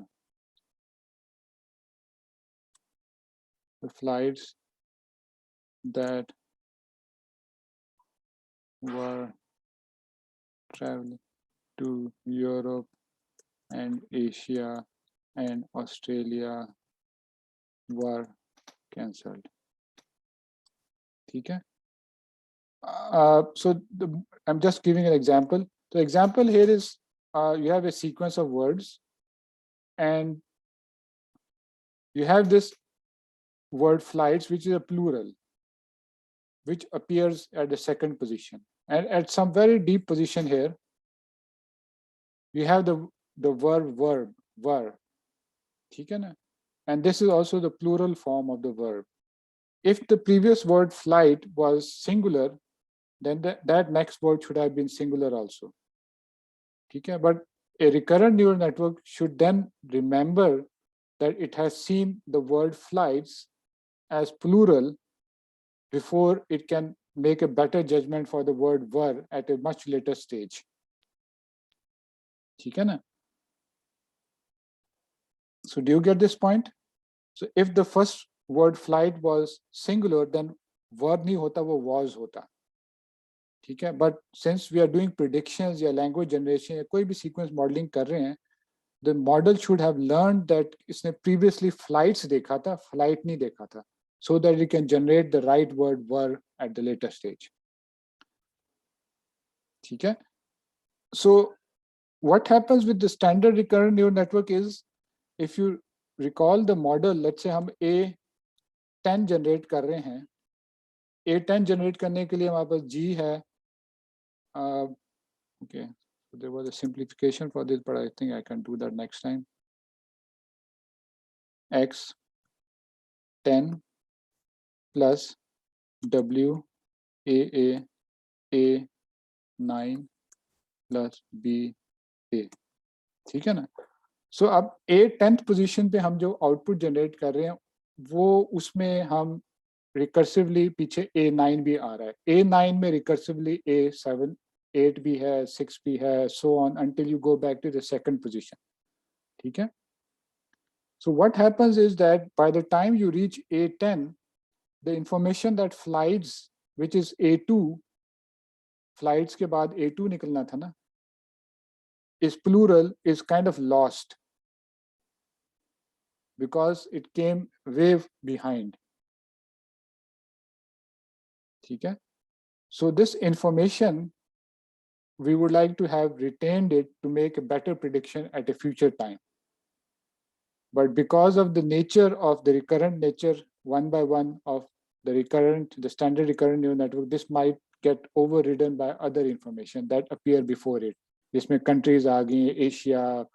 the flights that were traveling to Europe and Asia and Australia were cancelled. Okay. So I'm just giving an example. The example here is you have a sequence of words, and you have this word flights, which is a plural, which appears at the second position. And at some very deep position here, you have the verb were. And this is also the plural form of the verb. If the previous word flight was singular, then that next word should have been singular also. Okay? But a recurrent neural network should then remember that it has seen the word flights as plural before it can make a better judgment for the word were at a much later stage. So do you get this point? So if the first word flight was singular, then were nahi hota, wo was hota. But since we are doing predictions or language generation, koi bhi sequence modeling kar rahe hain, the model should have learned that isne previously flights dekha tha, flight nahi dekha tha, so that it can generate the right word were at the later stage. Okay? So what happens with the standard recurrent neural network is, if you recall the model, let's say हम A10 generate कर रहे हैं. A10 generate करने के लिए हमारे पास G है. Okay, so there was a simplification for this, but I think I can do that next time. X10 plus W A9 plus B A. ठीक है ना? So अब A10th पोजीशन पे हम जो आउटपुट जनरेट कर रहे हैं, वो उसमें हम रिकर्सिवली पीछे A9 भी आ रहा है. A9 में रिकर्सिवली A7, 8 भी है, 6 भी है, so on until you go back to the second position. ठीक है? So what happens is that by the time you reach A10, the information that flights, which is A2, flights के बाद A2 निकलना था ना, is plural, is kind of lost because it came way behind. Okay? So this information, we would like to have retained it to make a better prediction at a future time. But because of the nature of the recurrent nature, one by one of the standard recurrent neural network, this might get overridden by other information that appear before it. जिसमें countries आ गई, Asia,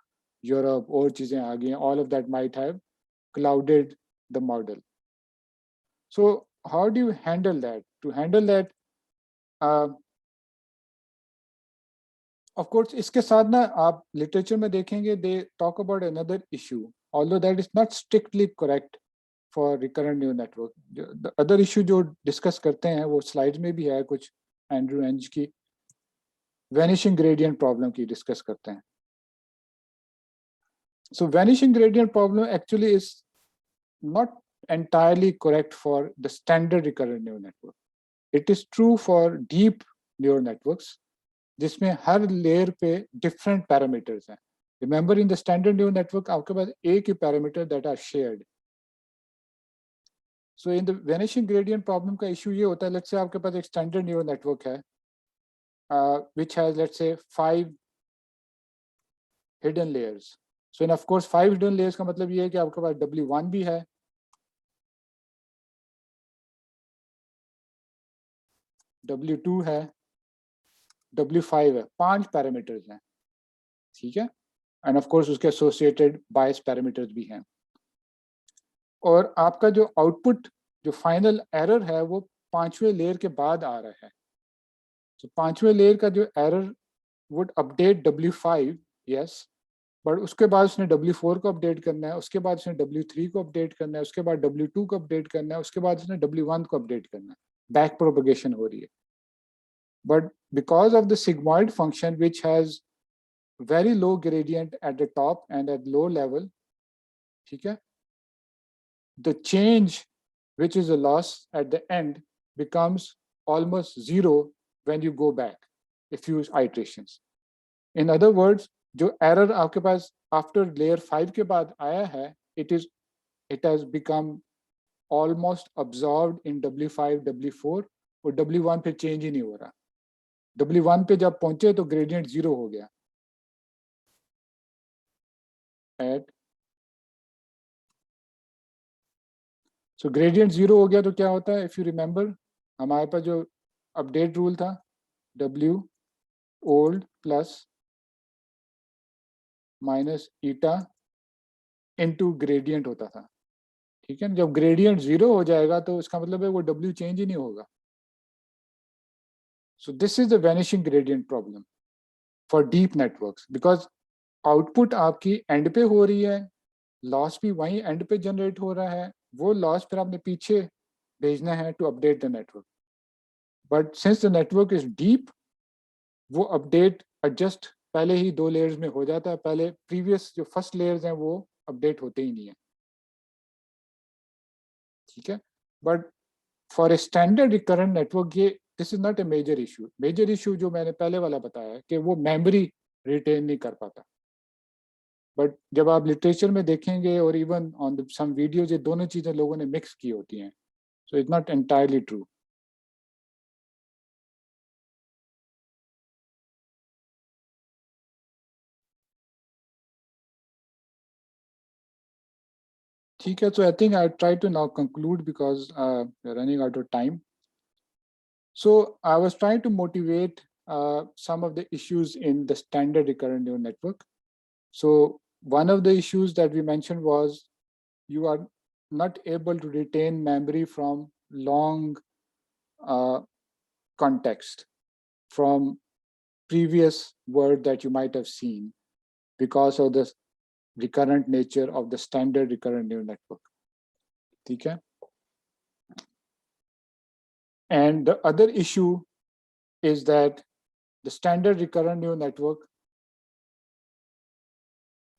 Europe, और चीजें आ गई, all of that might have clouded the model. So how do you handle that? To handle that, of course, इसके साथ ना आप literature में देखेंगे, they talk about another issue, although that is not strictly correct. for recurrent neural network. The other issue जो discuss करते हैं वो slides में भी है कुछ एंड्रू एंज की vanishing gradient problem की discuss करते हैं. So vanishing gradient problem actually is not entirely correct for the standard recurrent neural network. It is true for deep neural networks, जिसमें हर layer पे different parameters हैं. Remember, in the standard neural network, आपके पास एक ही parameter that are shared. So in the vanishing gradient problem का issue ये होता है, let's say आपके पास एक standard neural network है, which has, let's say, 5 hidden layers. So in, of course, 5 hidden layers का मतलब ये है कि आपके पास W1 भी है, W2 है, W5 है, 5 पैरामीटर्स हैं, ठीक है, एंड ऑफ कोर्स उसके एसोसिएटेड बायस पैरामीटर्स भी हैं. और आपका जो आउटपुट, जो फाइनल एरर है, वो 5वें लेयर के बाद आ रहा है. तो 5वें लेयर का जो error would update W5, yes, but उसके बाद उसने W4 को अपडेट करना है, उसके बाद उसने W3 को अपडेट करना है, उसके बाद W2 को अपडेट करना है, उसके बाद उसने W1 को अपडेट करना है. बैक प्रोपगेशन हो रही है. But because of the sigmoid function, which has very low gradient at the top and at low level, ठीक है, the change, which is a loss at the end, becomes almost zero when you go back if you use iterations. In other words, जो error आपके पास after layer 5 के बाद आया है, it has become almost absorbed in W5, W4, और W1 पे change ही नहीं हो रहा. W1 पे जब पहुंचे तो gradient 0 हो गया. So gradient 0 हो गया तो क्या होता है? If you remember, हमारे पास जो update rule था, W old plus minus eta into gradient होता था, ठीक है. जब gradient 0 हो जाएगा तो इसका मतलब है वो W change ही नहीं होगा. So this is the vanishing gradient problem for deep networks, because output आपकी end पे हो रही है, loss भी वहीं end पे generate हो रहा है, वो loss फिर आपने पीछे भेजना है to update the network. But since the network is deep, वो अपडेट एडजस्ट पहले ही 2 लेयर्स में हो जाता है. पहले प्रीवियस जो फर्स्ट लेयर्स हैं वो अपडेट होते ही नहीं है, ठीक है. But for a standard recurrent network ये this is not a major issue. Major issue जो मैंने पहले वाला बताया है कि वो मेमोरी रिटेन नहीं कर पाता. बट जब आप लिटरेचर में देखेंगे और इवन ऑन सम वीडियोज, ये दोनों चीजें लोगों ने मिक्स की होती हैं. So it's not entirely true. ठीक है. So I think I'll try to now conclude because we're running out of time. So I was trying to motivate some of the issues in the standard recurrent neural network. So one of the issues that we mentioned was you are not able to retain memory from long context, from previous word that you might have seen because of the recurrent nature of the standard recurrent neural network. Okay. And the other issue is that the standard recurrent neural network,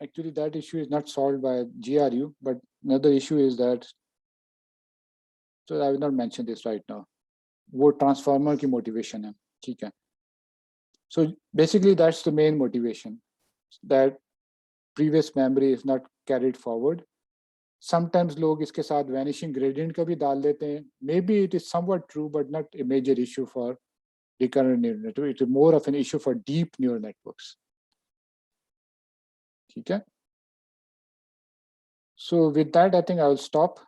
actually that issue is not solved by GRU, but another issue is that, so I will not mention this right now, वो transformer की motivation है, ठीक है. So basically that's the main motivation, that previous memory is not carried forward. Sometimes लोग इसके साथ vanishing gradient का भी डाल देते हैं. Maybe it is somewhat true, but not a major issue for recurrent neural network. It is more of an issue for deep neural networks. ठीक है. So with that, I think I will stop.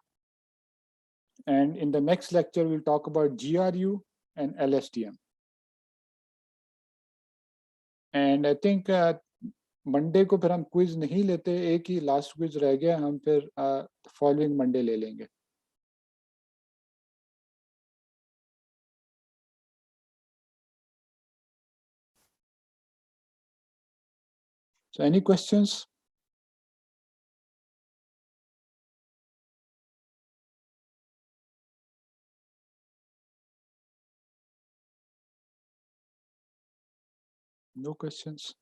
And in the next lecture, we'll talk about GRU and LSTM. And I think Monday को फिर हम quiz नहीं लेते, एक ही last quiz रह गया, हम फिर फॉलोइंग मंडे ले लेंगे. So any questions? No questions.